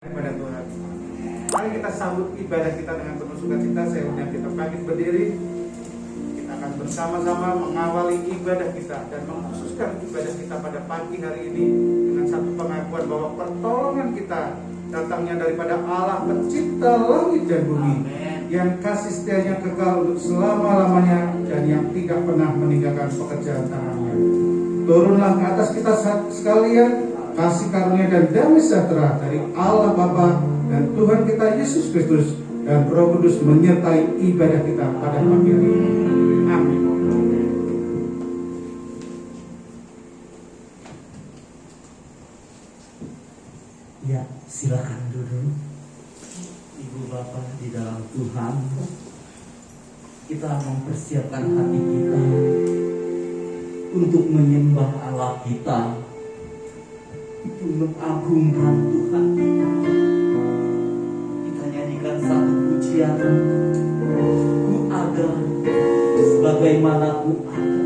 Kepada Tuhan. Mari kita sambut ibadah kita dengan penuh sukacita. Saya undang kita bangkit berdiri. Kita akan bersama-sama mengawali ibadah kita dan mengkhususkan ibadah kita pada pagi hari ini dengan satu pengakuan bahwa pertolongan kita datangnya daripada Allah pencipta langit dan bumi, yang kasih setianya kekal untuk selama-lamanya dan yang tidak pernah meninggalkan pekerjaan tangannya. Turunlah ke atas kita sekalian kasih karunia dan damai sejahtera dari Allah Bapa dan Tuhan kita Yesus Kristus dan Roh Kudus menyertai ibadah kita pada pagi hari ini. Amin. Ya, silakan duduk. Ibu Bapak di dalam Tuhan, kita mempersiapkan hati kita untuk menyembah Allah kita, untuk mengagungkan Tuhan kita. Kita nyanyikan satu pujian, Ku ada sebagaimana Ku ada.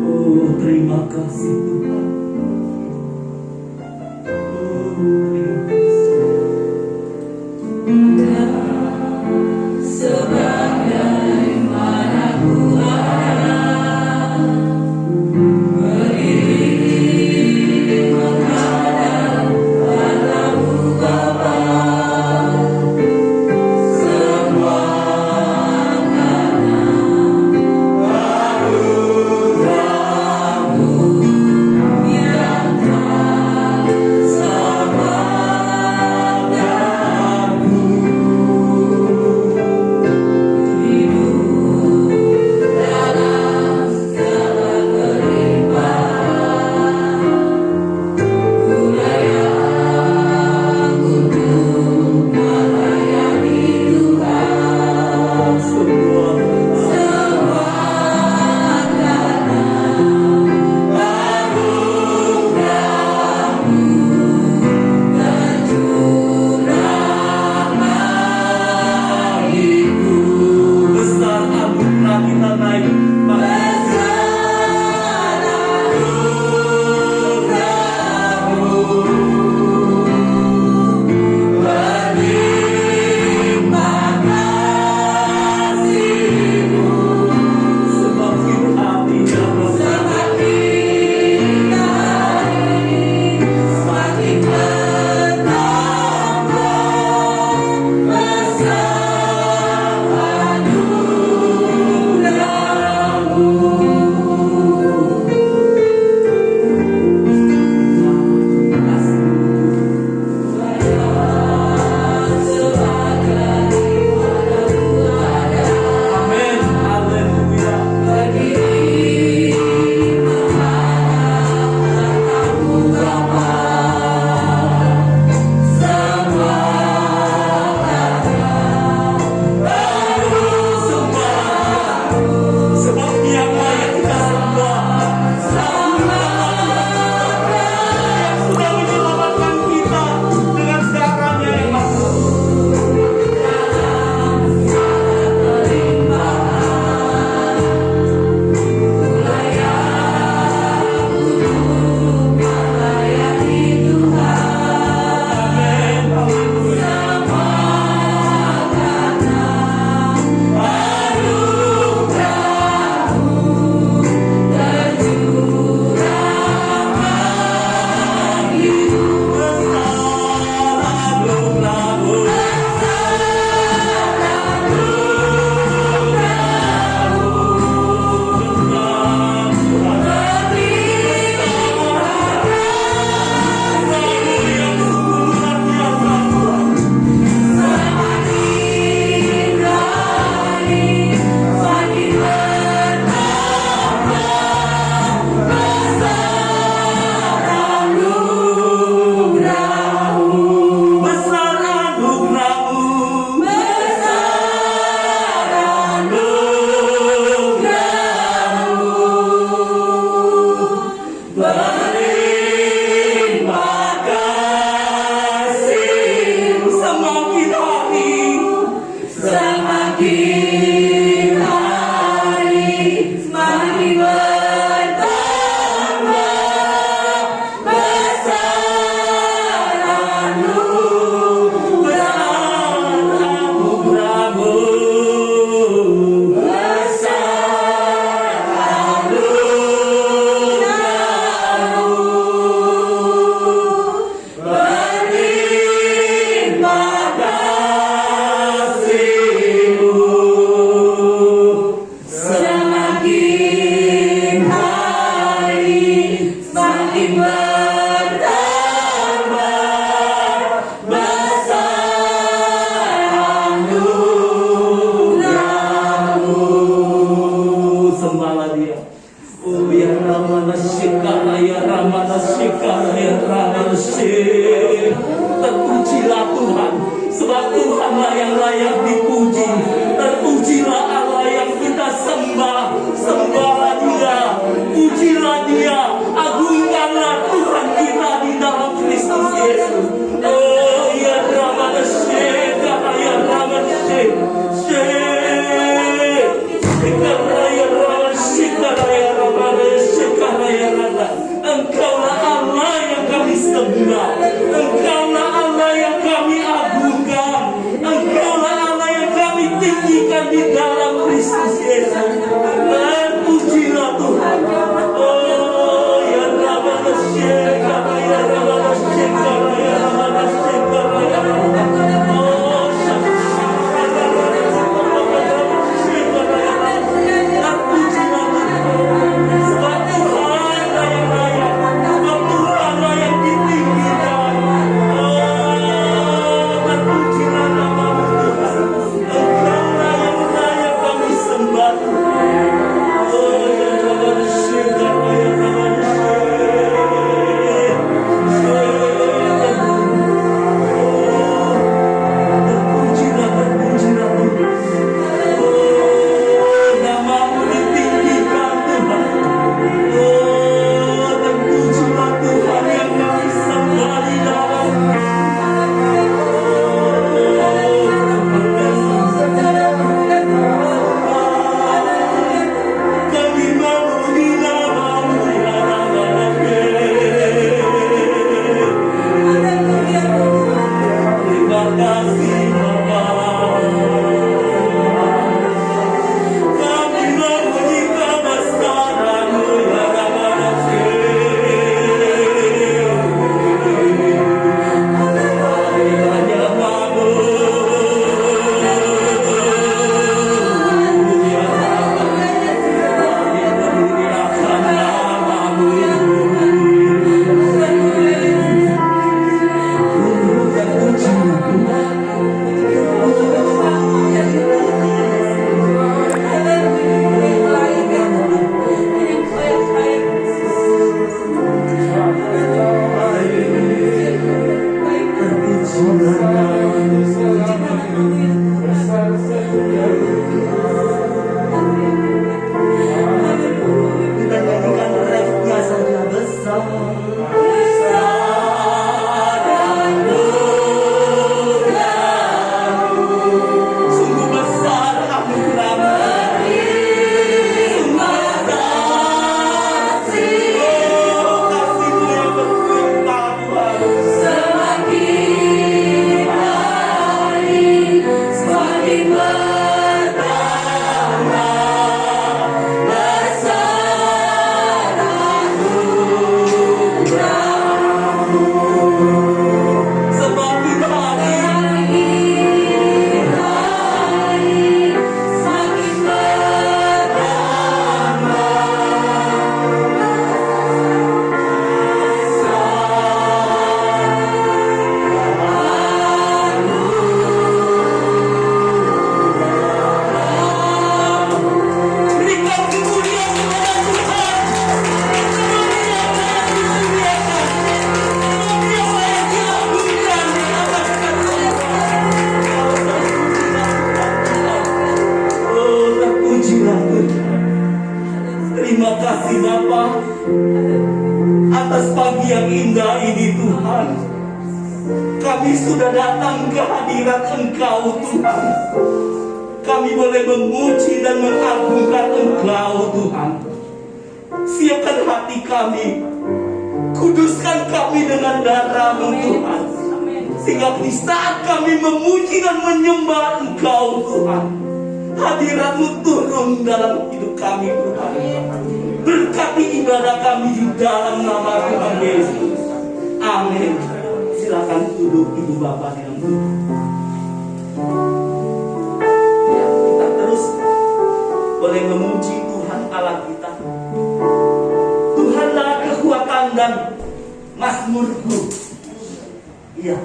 Oh, terima kasih Tuhan. Oh, terima kasih. Sebagaimana Ku ada. Berdiri menghadap sembah, sembahlah Dia, pujilah Dia, agungkanlah Tuhan kita di dalam Kristus Yesus. Oh ya Rabbana Sheka, ya Rabbana Engkaulah Allah yang kami sembah, Engkaulah Allah yang kami agungkan, Engkaulah Allah yang kami tinggikan di dalam Kristus Yesus. Dan pujilah Tuhan. Oh ya Rabbana Sheka, ya Rabbana Sheka, ya Rabbana Sheka, ya Rabbana. Oh atas pagi yang indah ini Tuhan. Kami sudah datang ke hadirat Engkau Tuhan. Kami boleh memuji dan mengagungkan Engkau Tuhan. Siapkan hati kami, kuduskan kami dengan darah-Mu Tuhan, sehingga di saat kami memuji dan menyembah Engkau Tuhan, hadirat-Mu turun dalam hidup kami Tuhan. Berkati ibadah kami di dalam nama Tuhan Yesus. Amin. Silakan duduk Ibu Bapak di dalam Tuhan. Kita terus boleh memuji Tuhan Allah kita. Tuhanlah kekuatan dan mazmurku. Iya.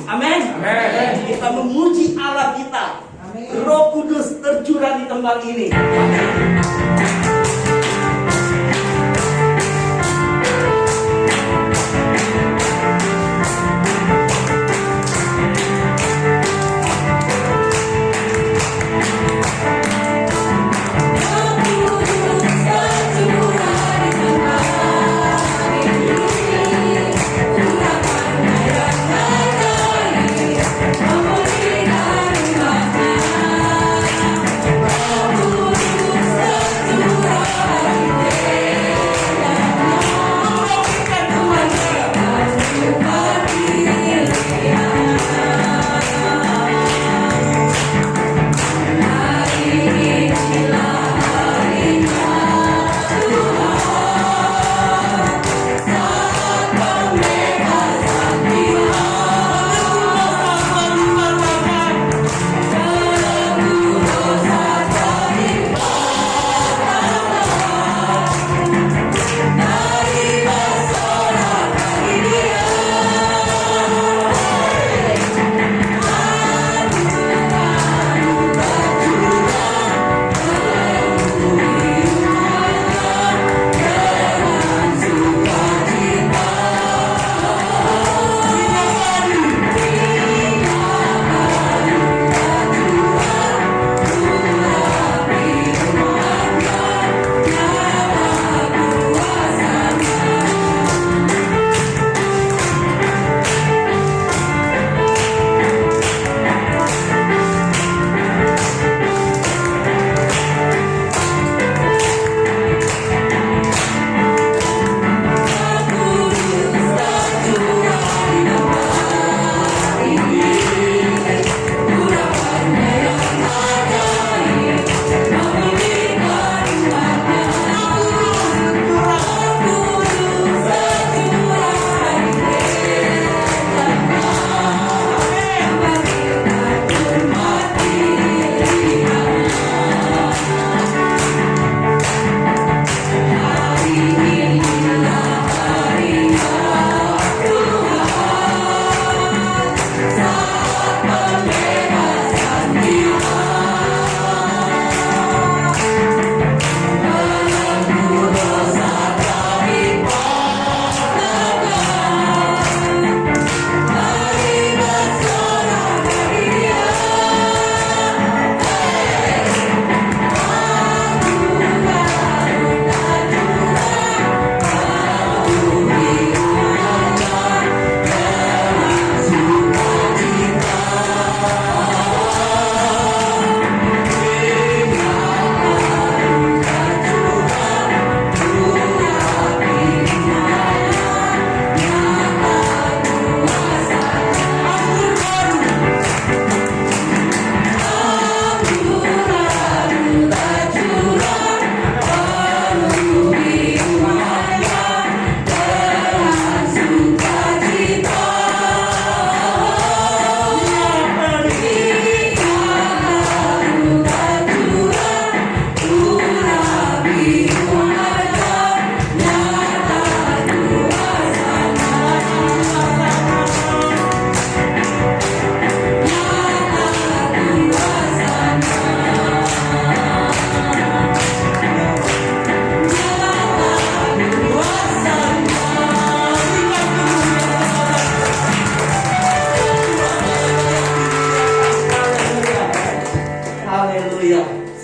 Amin. Kita memuji Allah kita. Roh Kudus tercurah di tempat ini.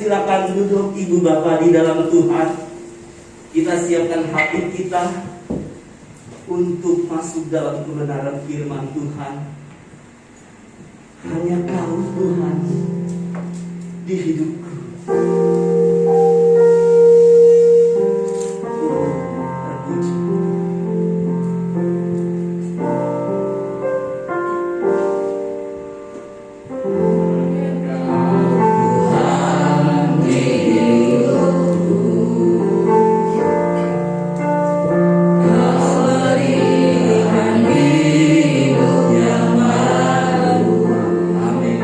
Silakan duduk ibu bapak di dalam Tuhan. Kita siapkan hati kita untuk masuk dalam kebenaran firman Tuhan. Hanya Kau Tuhan di hidupku. Terpuji. Amin.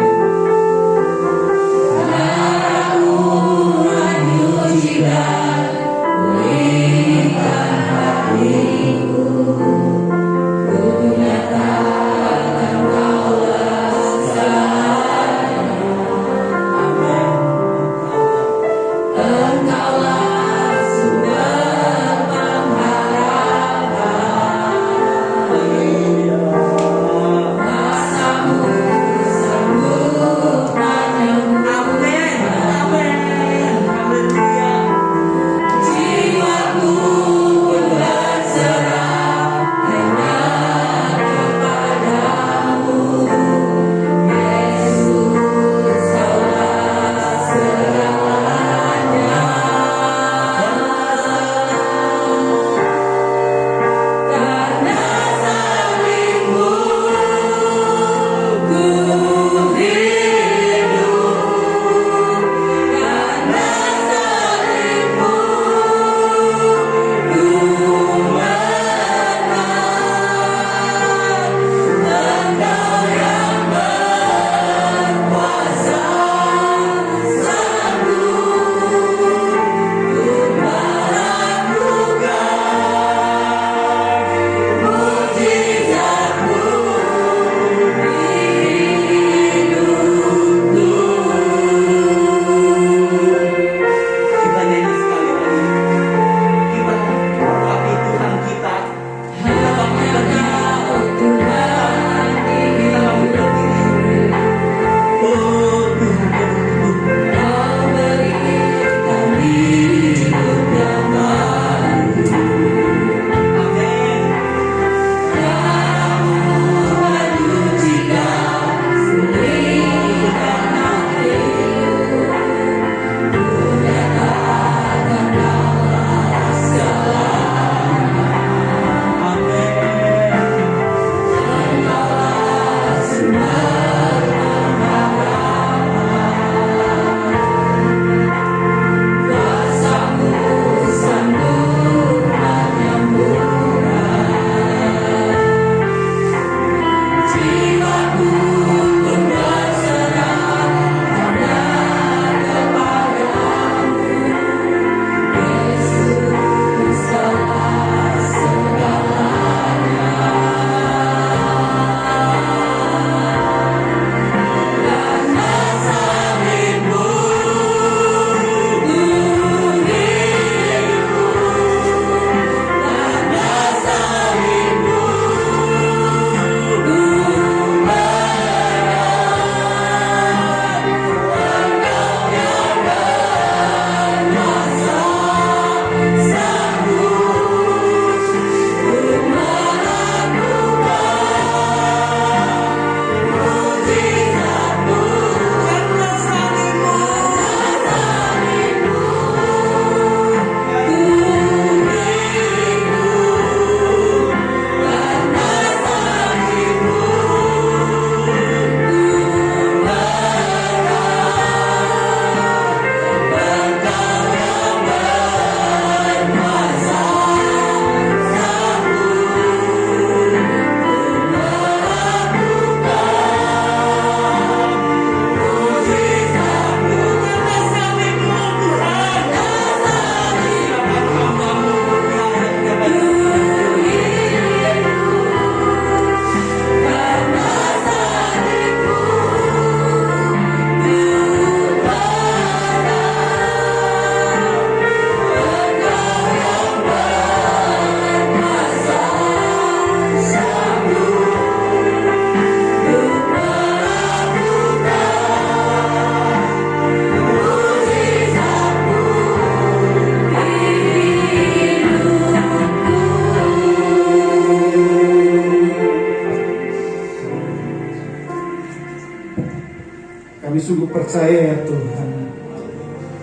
Kami sungguh percaya ya Tuhan,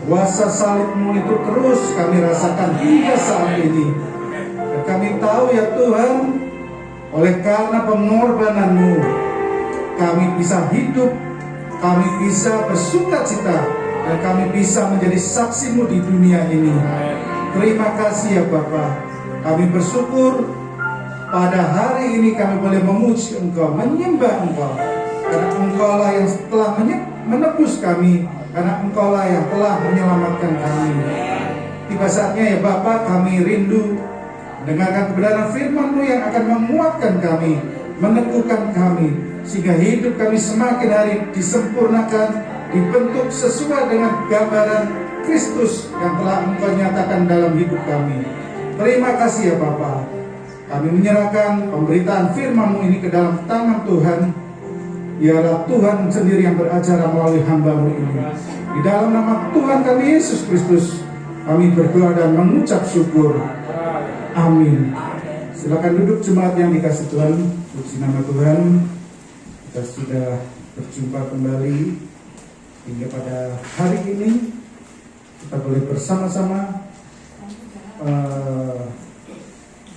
kuasa salib-Mu itu terus kami rasakan hingga saat ini. Dan kami tahu ya Tuhan, oleh karena pengorbanan-Mu, kami bisa hidup, kami bisa bersukacita, dan kami bisa menjadi saksi-Mu di dunia ini. Terima kasih ya Bapa. Kami bersyukur pada hari ini kami boleh memuji Engkau, menyembah Engkau, karena Engkaulah yang telah menebus kami, karena Engkaulah yang telah menyelamatkan kami. Tiba saatnya ya Bapa, kami rindu mendengarkan kebenaran firman-Mu yang akan menguatkan kami, meneguhkan kami, sehingga hidup kami semakin hari disempurnakan, dibentuk sesuai dengan gambaran Kristus yang telah Engkau nyatakan dalam hidup kami. Terima kasih ya Bapa. Kami menyerahkan pemberitaan firman-Mu ini ke dalam tangan Tuhan. Biarlah Tuhan sendiri yang beracara melalui hamba-Mu ini. Di dalam nama Tuhan kami Yesus Kristus, kami berdoa dan mengucap syukur. Amin. Silakan duduk jemaat yang dikasih Tuhan. Puji nama Tuhan. Kita sudah berjumpa kembali hingga pada hari ini. Kita boleh bersama-sama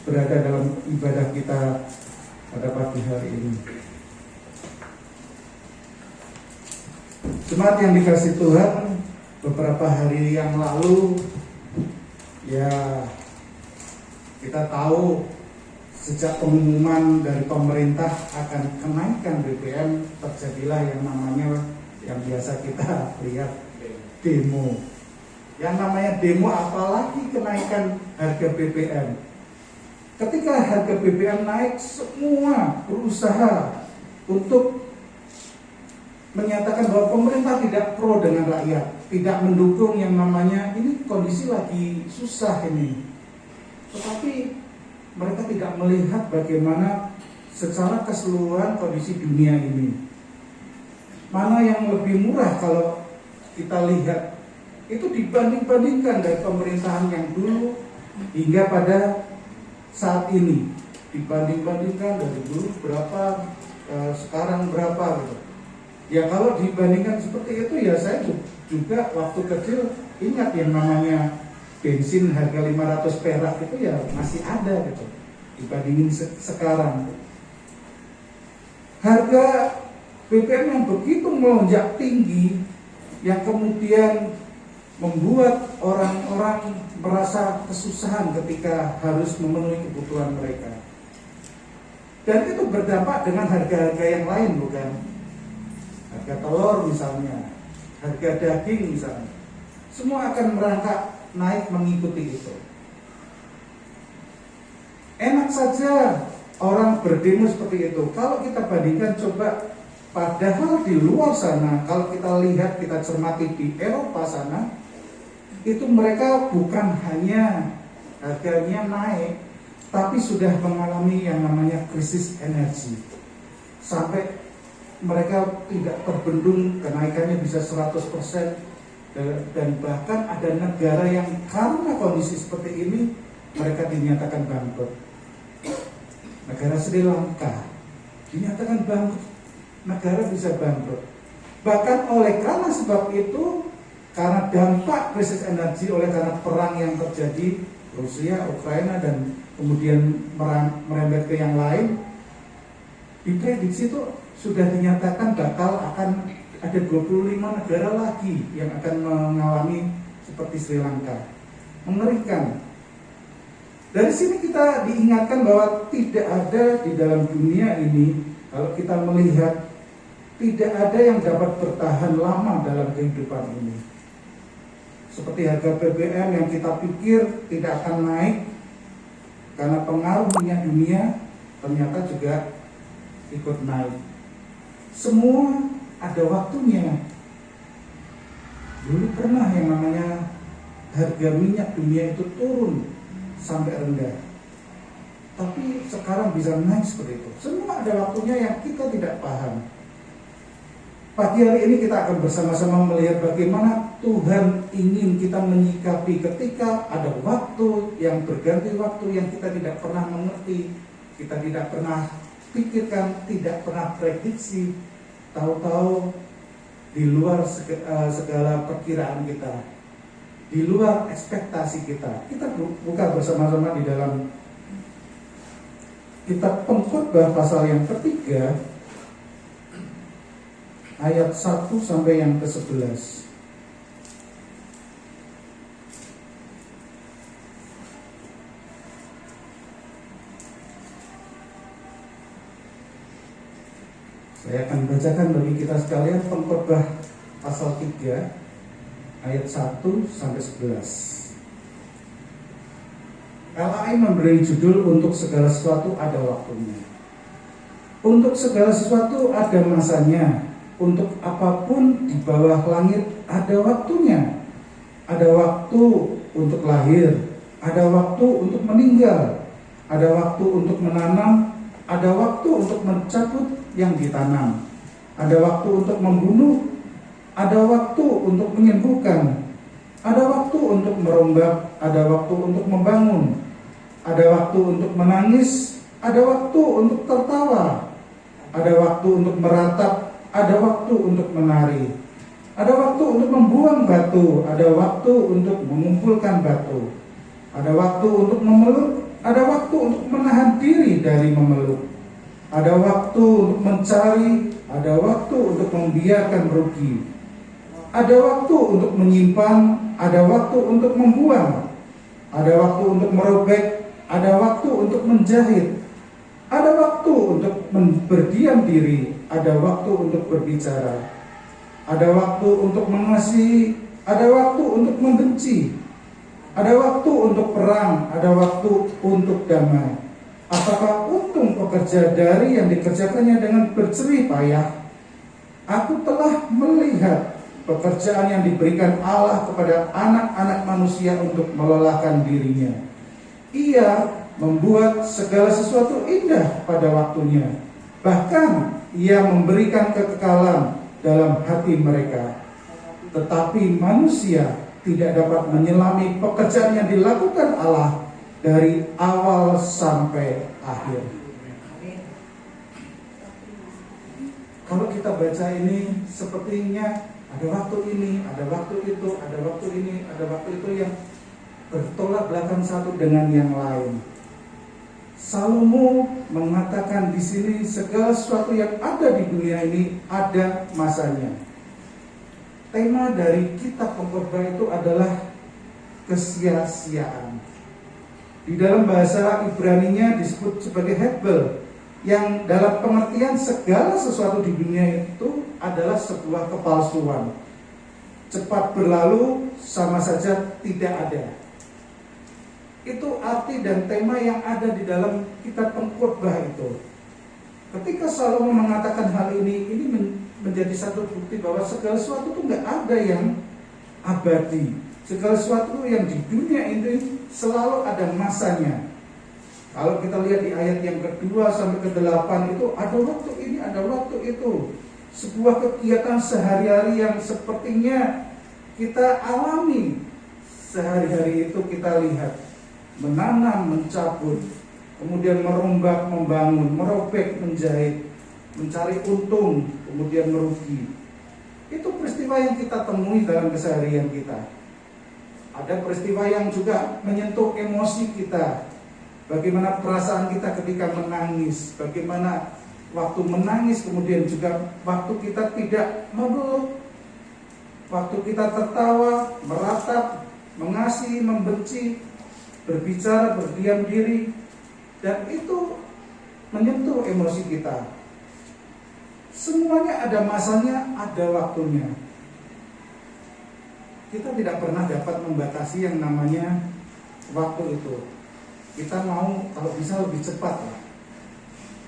berada dalam ibadah kita pada pagi hari ini. Jemaat yang dikasih Tuhan, beberapa hari yang lalu ya kita tahu sejak pengumuman dari pemerintah akan kenaikan BBM, terjadilah yang namanya yang biasa kita lihat demo. Yang namanya demo, apalagi kenaikan harga BBM. Ketika harga BBM naik, semua berusaha untuk menyatakan bahwa pemerintah tidak pro dengan rakyat, tidak mendukung yang namanya ini kondisi lagi susah ini. Tetapi mereka tidak melihat bagaimana secara keseluruhan kondisi dunia ini. Mana yang lebih murah kalau kita lihat itu dibanding-bandingkan dari pemerintahan yang dulu hingga pada saat ini, dibanding-bandingkan dari dulu berapa, sekarang berapa gitu. Ya kalau dibandingkan seperti itu ya saya juga waktu kecil ingat yang namanya bensin harga 500 perak itu ya masih ada gitu dibandingin sekarang. Harga BBM yang begitu melonjak tinggi yang kemudian membuat orang-orang merasa kesusahan ketika harus memenuhi kebutuhan mereka. Dan itu berdampak dengan harga-harga yang lain, bukan? Harga telur misalnya, harga daging misalnya, semua akan merangkak naik mengikuti itu. Enak saja orang berdemo seperti itu. Kalau kita bandingkan coba, padahal di luar sana, kalau kita lihat, kita cermati di Eropa sana, itu mereka bukan hanya harganya naik, tapi sudah mengalami yang namanya krisis energi. Sampai mereka tidak terbendung, kenaikannya bisa 100%. Dan bahkan ada negara yang karena kondisi seperti ini mereka dinyatakan bangkrut. Negara Sri Lanka dinyatakan bangkrut, negara bisa bangkrut. Bahkan oleh karena sebab itu, karena dampak krisis energi, oleh karena perang yang terjadi Rusia, Ukraina dan kemudian merembet ke yang lain, diprediksi itu sudah dinyatakan bakal akan ada 25 negara lagi yang akan mengalami seperti Sri Lanka. Mengerikan. Dari sini kita diingatkan bahwa tidak ada di dalam dunia ini, kalau kita melihat, tidak ada yang dapat bertahan lama dalam kehidupan ini. Seperti harga BBM yang kita pikir tidak akan naik karena pengaruh minyak dunia, ternyata juga ikut naik. Semua ada waktunya. Dulu pernah yang namanya harga minyak dunia itu turun sampai rendah, tapi sekarang bisa naik seperti itu. Semua ada waktunya yang kita tidak paham. Pagi hari ini kita akan bersama-sama melihat bagaimana Tuhan ingin kita menyikapi ketika ada waktu yang berganti waktu yang kita tidak pernah mengerti, kita tidak pernah pikirkan, tidak pernah prediksi. Tahu-tahu di luar segala perkiraan kita, di luar ekspektasi kita. Kita buka bersama-sama di dalam kitab Pengkhotbah pasal yang ketiga, ayat 1 sampai yang ke-11. Saya akan bacakan bagi kita sekalian Pengkhotbah pasal 3 ayat 1 sampai 11. LAI memberi judul untuk segala sesuatu ada waktunya. Untuk segala sesuatu ada masanya. Untuk apapun di bawah langit ada waktunya. ada waktu untuk lahir, ada waktu untuk meninggal, ada waktu untuk menanam, ada waktu untuk mencabut yang ditanam, ada waktu untuk membunuh, ada waktu untuk menyembuhkan, ada waktu untuk merombak, ada waktu untuk membangun, ada waktu untuk menangis, ada waktu untuk tertawa, ada waktu untuk meratap, ada waktu untuk menari, ada waktu untuk membuang batu, ada waktu untuk mengumpulkan batu, ada waktu untuk memeluk, ada waktu untuk menahan diri dari memeluk, ada waktu untuk mencari, ada waktu untuk membiarkan rugi, ada waktu untuk menyimpan, ada waktu untuk membuang, ada waktu untuk merobek, ada waktu untuk menjahit, ada waktu untuk berdiam diri, ada waktu untuk berbicara, ada waktu untuk mengasihi, ada waktu untuk membenci, ada waktu untuk perang, ada waktu untuk damai. Apakah untung pekerja dari yang dikerjakannya dengan berjerih payah? Aku telah melihat pekerjaan yang diberikan Allah kepada anak-anak manusia untuk melelahkan dirinya. Ia membuat segala sesuatu indah pada waktunya. Bahkan ia memberikan kekekalan dalam hati mereka. Tetapi manusia tidak dapat menyelami pekerjaan yang dilakukan Allah dari awal sampai akhir. Kalau kita baca ini, sepertinya ada waktu ini, ada waktu itu, ada waktu ini, ada waktu itu yang bertolak belakang satu dengan yang lain. Salomo mengatakan di sini segala sesuatu yang ada di dunia ini ada masanya. Tema dari kitab Pengkhotbah itu adalah kesia-siaan. Di dalam bahasa Ibrani-nya disebut sebagai hebel, yang dalam pengertian segala sesuatu di dunia itu adalah sebuah kepalsuan. Cepat berlalu sama saja tidak ada. Itu arti dan tema yang ada di dalam kitab Pengkhotbah itu. Ketika Salomo mengatakan hal ini menjadi satu bukti bahwa segala sesuatu itu nggak ada yang abadi. Segala sesuatu yang di dunia ini selalu ada masanya. Kalau kita lihat di ayat yang kedua sampai ke-8 itu ada waktu ini, ada waktu itu. Sebuah kegiatan sehari-hari yang sepertinya kita alami sehari-hari itu kita lihat. Menanam, mencabut, kemudian merombak, membangun, merobek, menjahit, mencari untung, kemudian merugi. Itu peristiwa yang kita temui dalam keseharian kita. Ada peristiwa yang juga menyentuh emosi kita. Bagaimana perasaan kita ketika menangis, bagaimana waktu menangis, kemudian juga waktu kita tidak memeluk, waktu kita tertawa, meratap, mengasihi, membenci, berbicara, berdiam diri, dan itu menyentuh emosi kita. Semuanya ada masanya, ada waktunya. Kita tidak pernah dapat membatasi yang namanya waktu itu. Kita mau kalau bisa lebih cepat lah.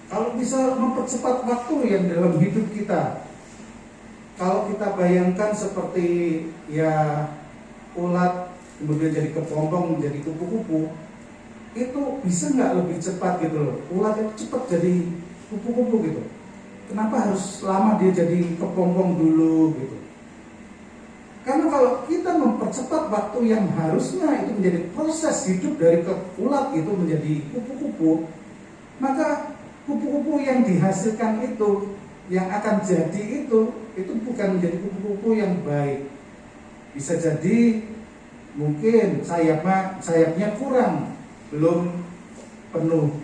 Kalau bisa mempercepat waktu yang dalam hidup kita. Kalau kita bayangkan seperti ya ulat kemudian jadi kepompong, menjadi kupu-kupu, itu bisa nggak lebih cepat gitu loh? Ulat itu cepat jadi kupu-kupu gitu. Kenapa harus lama dia jadi kepompong dulu gitu? Karena kalau kita mempercepat waktu yang harusnya itu menjadi proses hidup dari ulat itu menjadi kupu-kupu, maka kupu-kupu yang dihasilkan itu, yang akan jadi itu bukan menjadi kupu-kupu yang baik. Bisa jadi mungkin sayapnya kurang, belum penuh,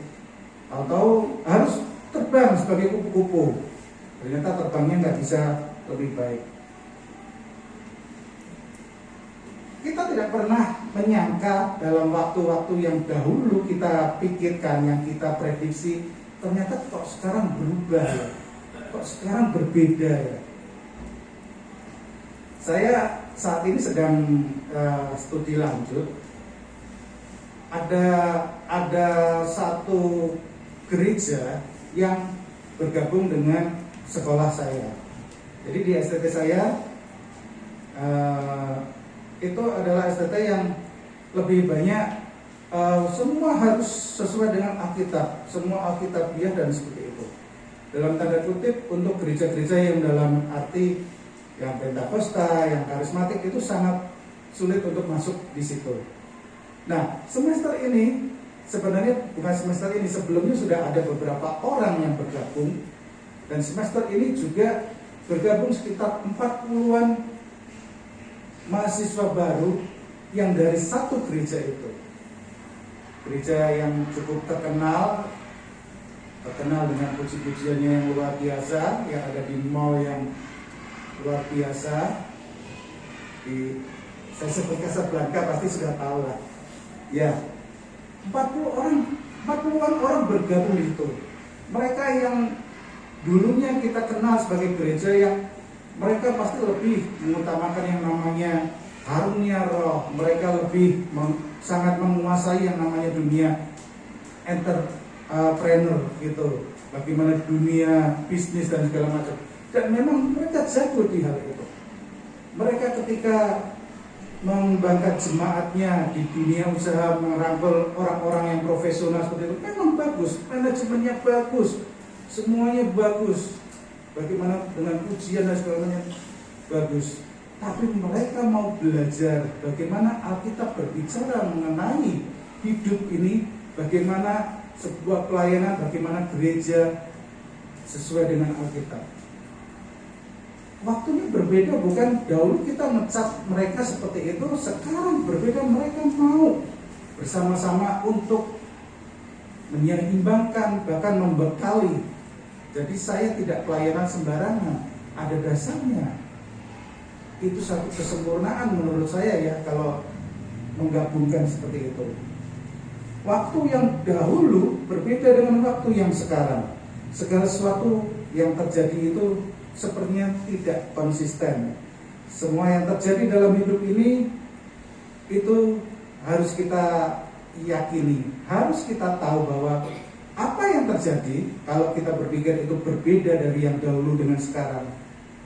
atau harus terbang sebagai kupu-kupu. Ternyata terbangnya nggak bisa lebih baik. Kita tidak pernah menyangka dalam waktu-waktu yang dahulu kita pikirkan, yang kita prediksi, ternyata kok sekarang berubah ya, kok sekarang berbeda ya. Saya saat ini sedang studi lanjut. Ada satu gereja yang bergabung dengan sekolah saya. Jadi di STT saya itu adalah STT yang lebih banyak semua harus sesuai dengan Alkitab, semua Alkitabiah dan seperti itu. Dalam tanda kutip untuk gereja-gereja yang dalam arti yang Pentakosta, yang karismatik itu sangat sulit untuk masuk di situ. Nah, semester ini sebenarnya bukan semester ini, sebelumnya sudah ada beberapa orang yang bergabung, dan semester ini juga bergabung sekitar 40-an mahasiswa baru yang dari satu gereja itu. Gereja yang cukup terkenal dengan puji-pujiannya yang luar biasa, yang ada di mall yang luar biasa. Saya sebut Casablanca pasti sudah tahu lah. Ya, 40-an orang bergabung itu. Mereka yang dulunya kita kenal sebagai gereja yang mereka pasti lebih mengutamakan yang namanya karunia roh. Mereka lebih sangat menguasai yang namanya dunia entrepreneur gitu. Bagaimana dunia bisnis dan segala macam. Dan memang mereka jago di hal itu. Mereka ketika mengembangkan jemaatnya di dunia usaha, merangkul orang-orang yang profesional seperti itu, memang bagus, manajemennya bagus, semuanya bagus. Bagaimana dengan ujian dan segalanya bagus. Tapi mereka mau belajar bagaimana Alkitab berbicara mengenai hidup ini, bagaimana sebuah pelayanan, bagaimana gereja sesuai dengan Alkitab. Waktunya berbeda, bukan dahulu kita ngecap mereka seperti itu, sekarang berbeda, mereka mau bersama-sama untuk menyeimbangkan, bahkan membekali. Jadi saya tidak pelayanan sembarangan, ada dasarnya. Itu satu kesempurnaan menurut saya ya, kalau menggabungkan seperti itu. Waktu yang dahulu berbeda dengan waktu yang sekarang. Segala sesuatu yang terjadi itu sepertinya tidak konsisten. Semua yang terjadi dalam hidup ini itu harus kita yakini, harus kita tahu bahwa apa yang terjadi kalau kita berpikir itu berbeda dari yang dahulu dengan sekarang.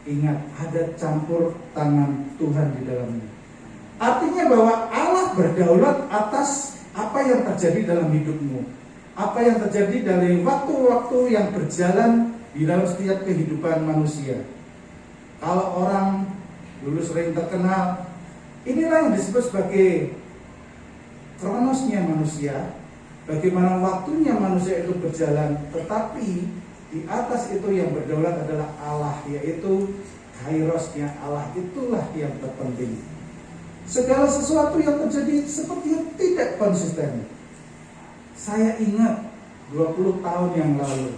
Ingat, ada campur tangan Tuhan di dalamnya. Artinya bahwa Allah berdaulat atas apa yang terjadi dalam hidupmu, apa yang terjadi dari waktu-waktu yang berjalan di dalam setiap kehidupan manusia. Kalau orang dulu sering terkenal, inilah yang disebut sebagai kronosnya manusia, bagaimana waktunya manusia itu berjalan, tetapi di atas itu yang berdaulat adalah Allah, yaitu kairosnya Allah, itulah yang terpenting. Segala sesuatu yang terjadi sepertinya tidak konsisten. Saya ingat 20 tahun yang lalu,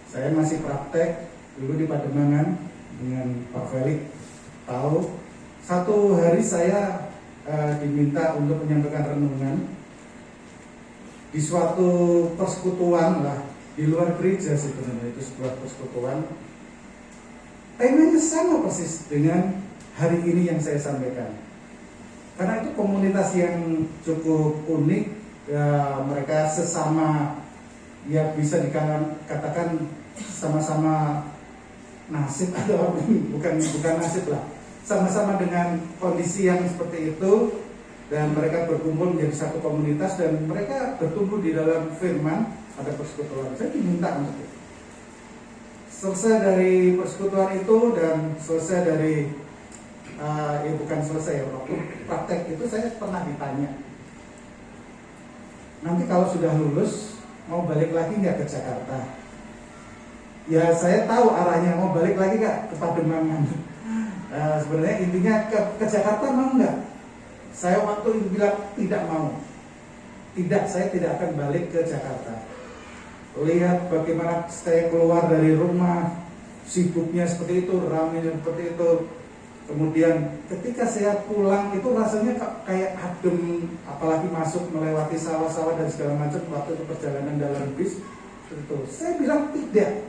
saya masih praktek dulu di Pademangan dengan Pak Felix. Tahu, satu hari saya diminta untuk menyampaikan renungan di suatu persekutuan lah, di luar gereja sebenarnya, itu sebuah persekutuan. Temanya sama persis dengan hari ini yang saya sampaikan. Karena itu komunitas yang cukup unik, ya, mereka sesama, ya bisa dikatakan sama-sama nasib atau bukan nasib lah, sama-sama dengan kondisi yang seperti itu, dan mereka berkumpul menjadi satu komunitas dan mereka bertumbuh di dalam firman. Ada persekutuan, saya diminta untuk itu. Selesai dari persekutuan itu dan selesai dari bukan selesai ya, waktu praktek itu saya pernah ditanya, nanti kalau sudah lulus mau balik lagi nggak ke Jakarta? Ya saya tahu arahnya, mau balik lagi nggak ke Pademangan. Sebenarnya intinya ke Jakarta mau nggak? Saya waktu itu bilang tidak mau. Tidak, saya tidak akan balik ke Jakarta. Lihat bagaimana saya keluar dari rumah, sibuknya seperti itu, ramainya seperti itu. Kemudian ketika saya pulang itu rasanya kayak adem, apalagi masuk melewati sawah-sawah dan segala macam waktu itu perjalanan dalam bis itu. Saya bilang tidak.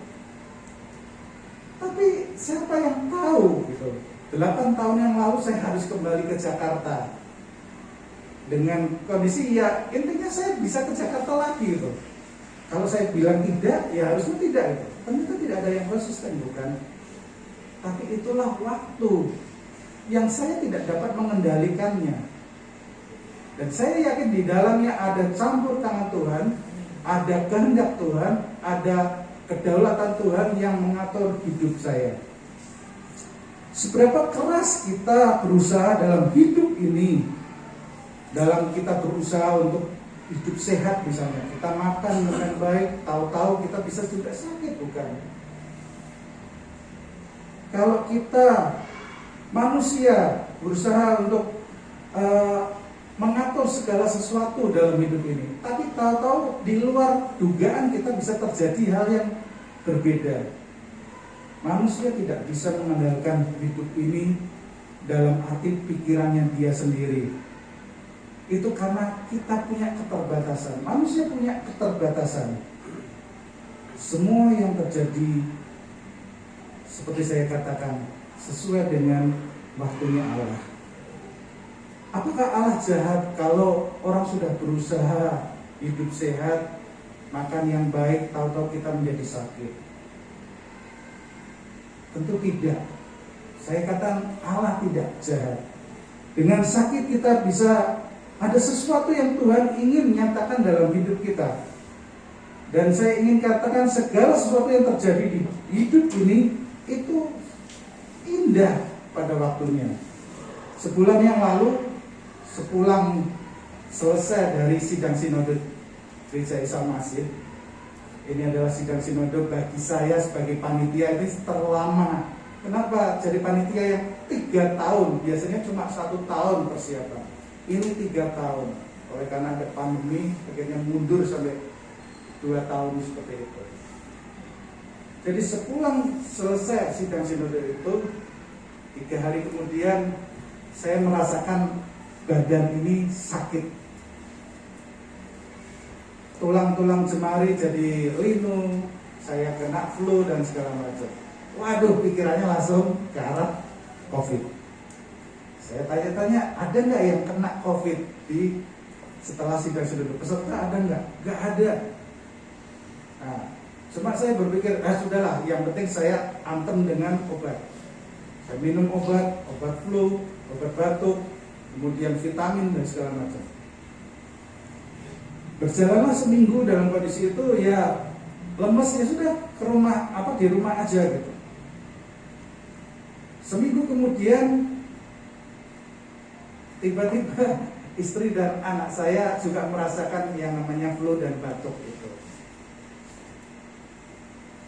Tapi siapa yang tahu gitu. 8 tahun yang lalu saya harus kembali ke Jakarta. Dengan kondisi ya intinya saya bisa ke Jakarta lagi gitu. Kalau saya bilang tidak, ya harusnya tidak gitu. Ternyata tidak ada yang konsisten, bukan? Tapi itulah waktu yang saya tidak dapat mengendalikannya. Dan saya yakin di dalamnya ada campur tangan Tuhan, ada kehendak Tuhan, ada kedaulatan Tuhan yang mengatur hidup saya. Seberapa keras kita berusaha dalam hidup ini, dalam kita berusaha untuk hidup sehat misalnya, kita makan dengan baik, tahu-tahu kita bisa juga sakit, bukan? Kalau kita manusia berusaha untuk mengatur segala sesuatu dalam hidup ini, tapi tahu-tahu di luar dugaan kita bisa terjadi hal yang berbeda. Manusia tidak bisa mengandalkan hidup ini dalam arti pikirannya dia sendiri. Itu karena kita punya keterbatasan. Manusia punya keterbatasan. Semua yang terjadi, seperti saya katakan, sesuai dengan waktunya Allah. Apakah Allah jahat kalau orang sudah berusaha hidup sehat, makan yang baik, tahu-tahu kita menjadi sakit? Tentu tidak. Saya katakan Allah tidak jahat. Dengan sakit kita bisa ada sesuatu yang Tuhan ingin nyatakan dalam hidup kita. Dan saya ingin katakan segala sesuatu yang terjadi di hidup ini itu indah pada waktunya. Sebulan yang lalu, sepulang selesai dari sidang sinode Gereja Isa Masih, ini adalah sidang sinode bagi saya sebagai panitia ini terlama. Kenapa? Jadi panitia yang 3 tahun, biasanya cuma 1 tahun persiapan. Ini 3 tahun. Oleh karena ada pandemi, akhirnya mundur sampai 2 tahun seperti itu. Jadi sepulang selesai sidang sinode itu, 3 hari kemudian saya merasakan badan ini sakit. Tulang-tulang jemari jadi linu, saya kena flu dan segala macam. Waduh, pikirannya langsung ke arah COVID. Saya tanya-tanya, ada nggak yang kena COVID di setelah sidang sinode? Peserta ada nggak? Nggak ada. Nah, cuma saya berpikir, sudahlah, yang penting saya antem dengan obat. Saya minum obat flu, obat batuk, kemudian vitamin dan segala macam. Berjalanlah seminggu dalam kondisi itu, ya lemes, ya sudah ke rumah, di rumah aja gitu. Seminggu kemudian tiba-tiba istri dan anak saya juga merasakan yang namanya flu dan batuk itu.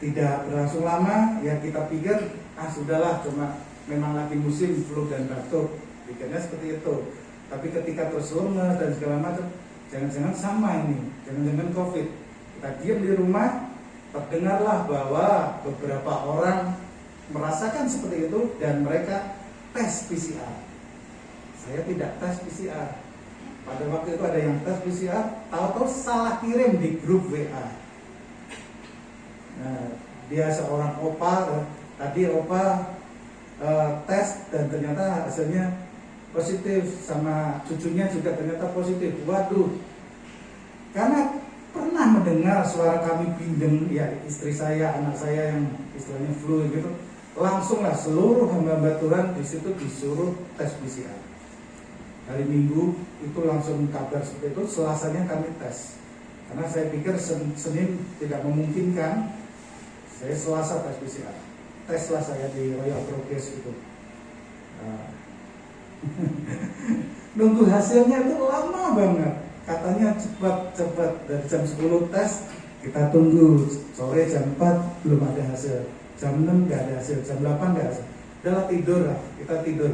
Tidak berlangsung lama, ya kita pikir sudahlah, cuma memang lagi musim flu dan batuk, pikirnya seperti itu. Tapi ketika terus lemes dan segala macam, jangan-jangan sama ini, jangan-jangan COVID. Kita diam di rumah, terdengarlah bahwa beberapa orang merasakan seperti itu dan mereka tes PCR. Saya tidak tes PCR. Pada waktu itu ada yang tes PCR, tahu-tahu salah kirim di grup WA. Nah, dia seorang opa, tadi opa tes dan ternyata hasilnya positif, sama cucunya juga ternyata positif. Waduh, karena pernah mendengar suara kami bindeng, ya istri saya, anak saya yang istilahnya flu gitu, langsunglah seluruh hamba-hamba Tuhan di situ disuruh tes PCR. Hari Minggu itu langsung kabar seperti itu, Selasanya kami tes. Karena saya pikir Senin tidak memungkinkan, saya Selasa tes PCR. Teslah saya di Royal Progress itu. Nunggu hasilnya itu lama banget. Katanya cepat dari jam 10 tes, kita tunggu sore jam 4 belum ada hasil, jam 6 nggak ada hasil, jam 8 nggak ada hasil. Udahlah tidur lah, kita tidur.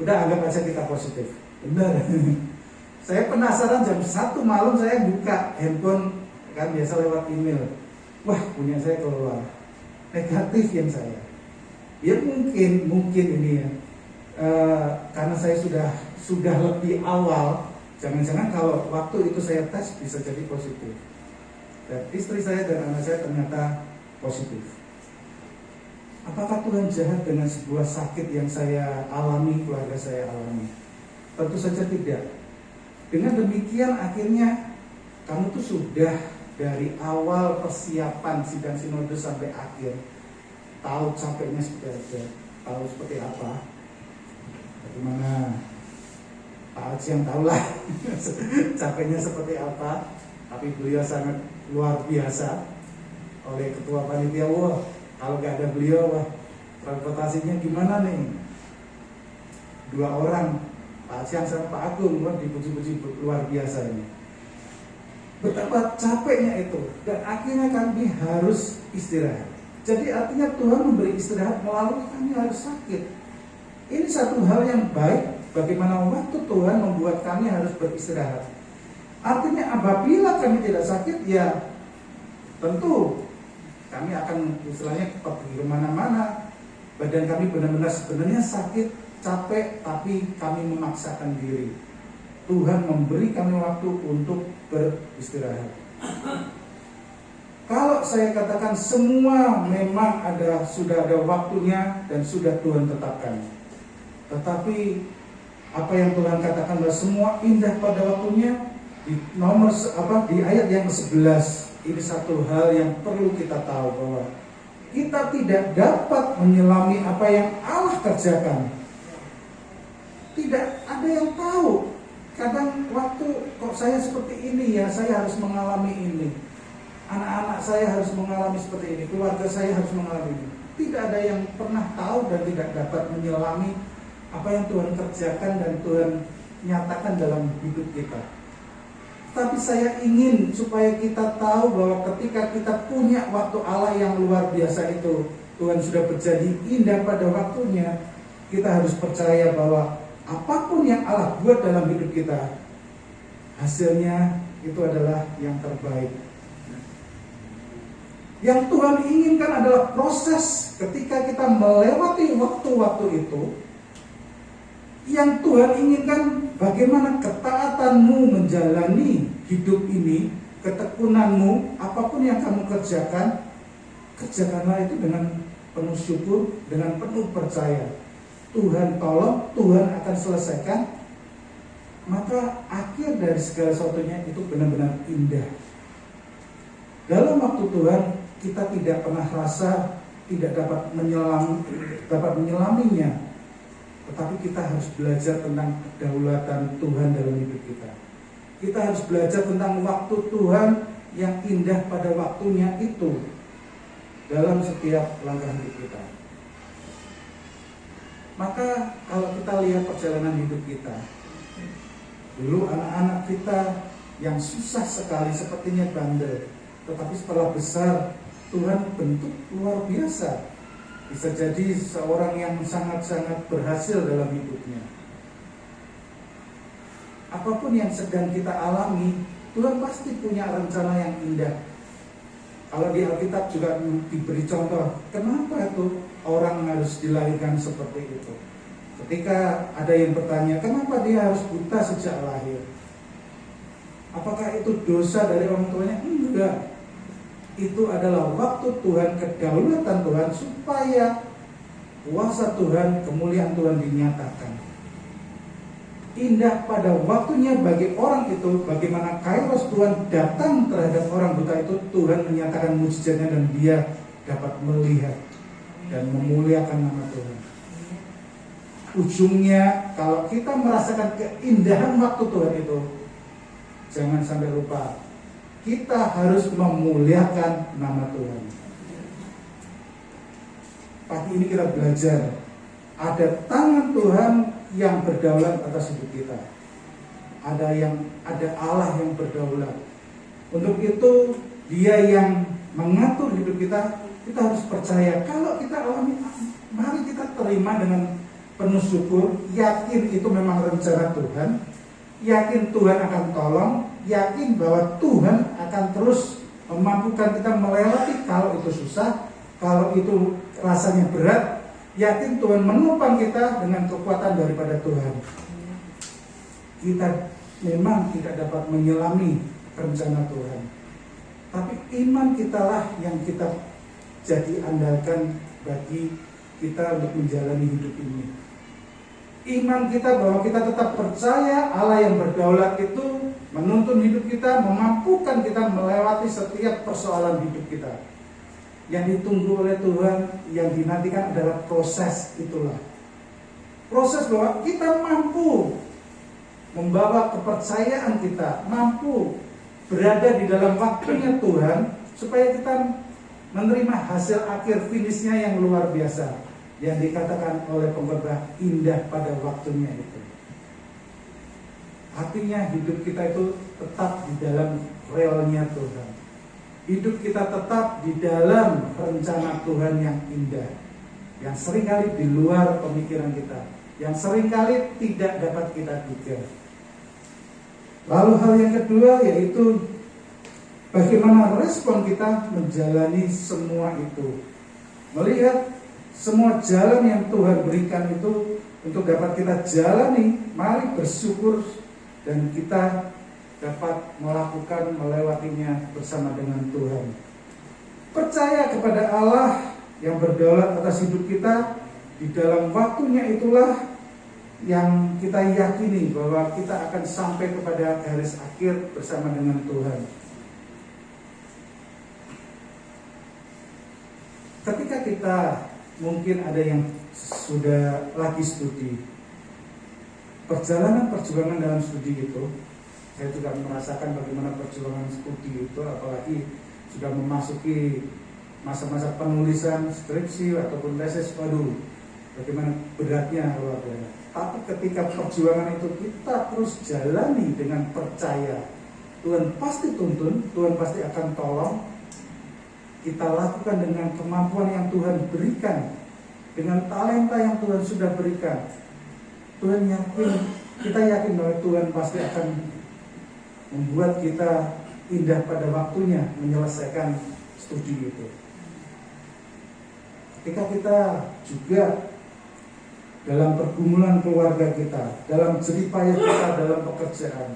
Udah anggap aja kita positif. Benar. Saya penasaran, jam 1 malam saya buka handphone, kan biasa lewat email. Wah, punya saya keluar negatif yang saya. Ya mungkin ini ya. Karena saya sudah lebih awal, jangan-jangan kalau waktu itu saya tes bisa jadi positif. Dan istri saya dan anak saya ternyata positif. Apakah Tuhan jahat dengan sebuah sakit yang saya alami, keluarga saya alami? Tentu saja tidak. Dengan demikian akhirnya kamu tuh sudah dari awal persiapan sidang sinode sampai akhir tahu capeknya seperti apa, tahu seperti apa. Bagaimana Pak Haji yang tahulah capeknya seperti apa, tapi beliau sangat luar biasa. Oleh ketua panitia, wah kalau nggak ada beliau, wah transportasinya gimana nih? 2 orang, Pak Haji sama Pak Agung, wah dipuji-puji luar biasa ini. Betapa capeknya itu, dan akhirnya kami harus istirahat. Jadi artinya Tuhan memberi istirahat melalui kami harus sakit. Ini satu hal yang baik. Bagaimana waktu Tuhan membuat kami harus beristirahat. Artinya apabila kami tidak sakit, ya tentu kami akan istilahnya pergi kemana-mana. Badan kami benar-benar sebenarnya sakit, capek, tapi kami memaksakan diri. Tuhan memberi kami waktu untuk beristirahat. Kalau saya katakan semua memang sudah ada waktunya dan sudah Tuhan tetapkan. Tetapi apa yang Tuhan katakan bahwa semua indah pada waktunya, di ayat yang ke-11 ini satu hal yang perlu kita tahu, bahwa kita tidak dapat menyelami apa yang Allah kerjakan. Tidak ada yang tahu. Kadang waktu kok saya seperti ini ya, saya harus mengalami ini. Anak-anak saya harus mengalami seperti ini, keluarga saya harus mengalami ini. Tidak ada yang pernah tahu dan tidak dapat menyelami apa yang Tuhan kerjakan dan Tuhan nyatakan dalam hidup kita. Tapi saya ingin supaya kita tahu bahwa ketika kita punya waktu Allah yang luar biasa itu, Tuhan sudah berjanji indah pada waktunya, kita harus percaya bahwa apapun yang Allah buat dalam hidup kita, hasilnya itu adalah yang terbaik. Yang Tuhan inginkan adalah proses ketika kita melewati waktu-waktu itu. Yang Tuhan inginkan bagaimana ketaatanmu menjalani hidup ini, ketekunanmu, apapun yang kamu kerjakan, kerjakanlah itu dengan penuh syukur, dengan penuh percaya. Tuhan tolong, Tuhan akan selesaikan. Maka akhir dari segala sesuatunya itu benar-benar indah. Dalam waktu Tuhan, kita tidak pernah rasa tidak dapat menyelaminya. Tetapi kita harus belajar tentang kedaulatan Tuhan dalam hidup kita. Kita harus belajar tentang waktu Tuhan yang indah pada waktunya itu dalam setiap langkah hidup kita. Maka kalau kita lihat perjalanan hidup kita, dulu anak-anak kita yang susah sekali sepertinya bandel, tetapi setelah besar Tuhan bentuk luar biasa. Bisa jadi seorang yang sangat-sangat berhasil dalam hidupnya. Apapun yang sedang kita alami, Tuhan pasti punya rencana yang indah. Kalau di Alkitab juga diberi contoh, kenapa itu orang harus dilahirkan seperti itu. Ketika ada yang bertanya, kenapa dia harus buta sejak lahir? Apakah itu dosa dari orang tuanya? Enggak. Itu adalah waktu Tuhan, kedaulatan Tuhan, supaya kuasa Tuhan, kemuliaan Tuhan dinyatakan. Indah pada waktunya bagi orang itu, bagaimana kairos Tuhan datang terhadap orang buta itu, Tuhan menyatakan mujizatnya dan dia dapat melihat dan memuliakan nama Tuhan. Ujungnya, kalau kita merasakan keindahan waktu Tuhan itu, jangan sampai lupa, kita harus memuliakan nama Tuhan. Pagi ini kita belajar, ada tangan Tuhan yang berdaulat atas hidup kita. Ada Allah yang berdaulat. Untuk itu, Dia yang mengatur hidup kita. Kita harus percaya. Kalau kita alami, mari kita terima dengan penuh syukur, yakin itu memang rencana Tuhan, yakin Tuhan akan tolong, yakin bahwa Tuhan akan terus memampukan kita melewati kalau itu susah, kalau itu rasanya berat, yakin Tuhan menopang kita dengan kekuatan daripada Tuhan. Kita memang tidak dapat menyelami rencana Tuhan, tapi iman kitalah yang kita jadi andalkan bagi kita untuk menjalani hidup ini. Iman kita bahwa kita tetap percaya Allah yang berdaulat itu menuntun hidup kita, memampukan kita melewati setiap persoalan hidup kita. Yang ditunggu oleh Tuhan, yang dinantikan adalah proses itulah. proses bahwa kita mampu membawa kepercayaan kita, mampu berada di dalam waktunya Tuhan, supaya kita menerima hasil akhir finishnya yang luar biasa, yang dikatakan oleh pengkhotbah indah pada waktunya itu. Artinya hidup kita itu tetap di dalam relnya Tuhan. Hidup kita tetap di dalam rencana Tuhan yang indah, yang seringkali di luar pemikiran kita, yang seringkali tidak dapat kita duga. Lalu hal yang kedua yaitu bagaimana respon kita menjalani semua itu. Melihat semua jalan yang Tuhan berikan itu untuk dapat kita jalani, mari bersyukur dan kita dapat melakukan melewatinya bersama dengan Tuhan. Percaya kepada Allah yang berdaulat atas hidup kita, di dalam waktunya itulah yang kita yakini bahwa kita akan sampai kepada garis akhir bersama dengan Tuhan. Ketika kita mungkin ada yang sudah lagi studi, perjalanan perjuangan dalam studi itu, saya juga merasakan bagaimana perjuangan studi itu, apalagi sudah memasuki masa-masa penulisan skripsi ataupun tesis, waduh, bagaimana beratnya luar biasa. Tapi ketika perjuangan itu kita terus jalani dengan percaya, Tuhan pasti tuntun, Tuhan pasti akan tolong. Kita lakukan dengan kemampuan yang Tuhan berikan, dengan talenta yang Tuhan sudah berikan. Kita yakin bahwa Tuhan pasti akan membuat kita indah pada waktunya menyelesaikan studi itu. Ketika kita juga dalam pergumulan keluarga kita, dalam jeripayah kita dalam pekerjaan,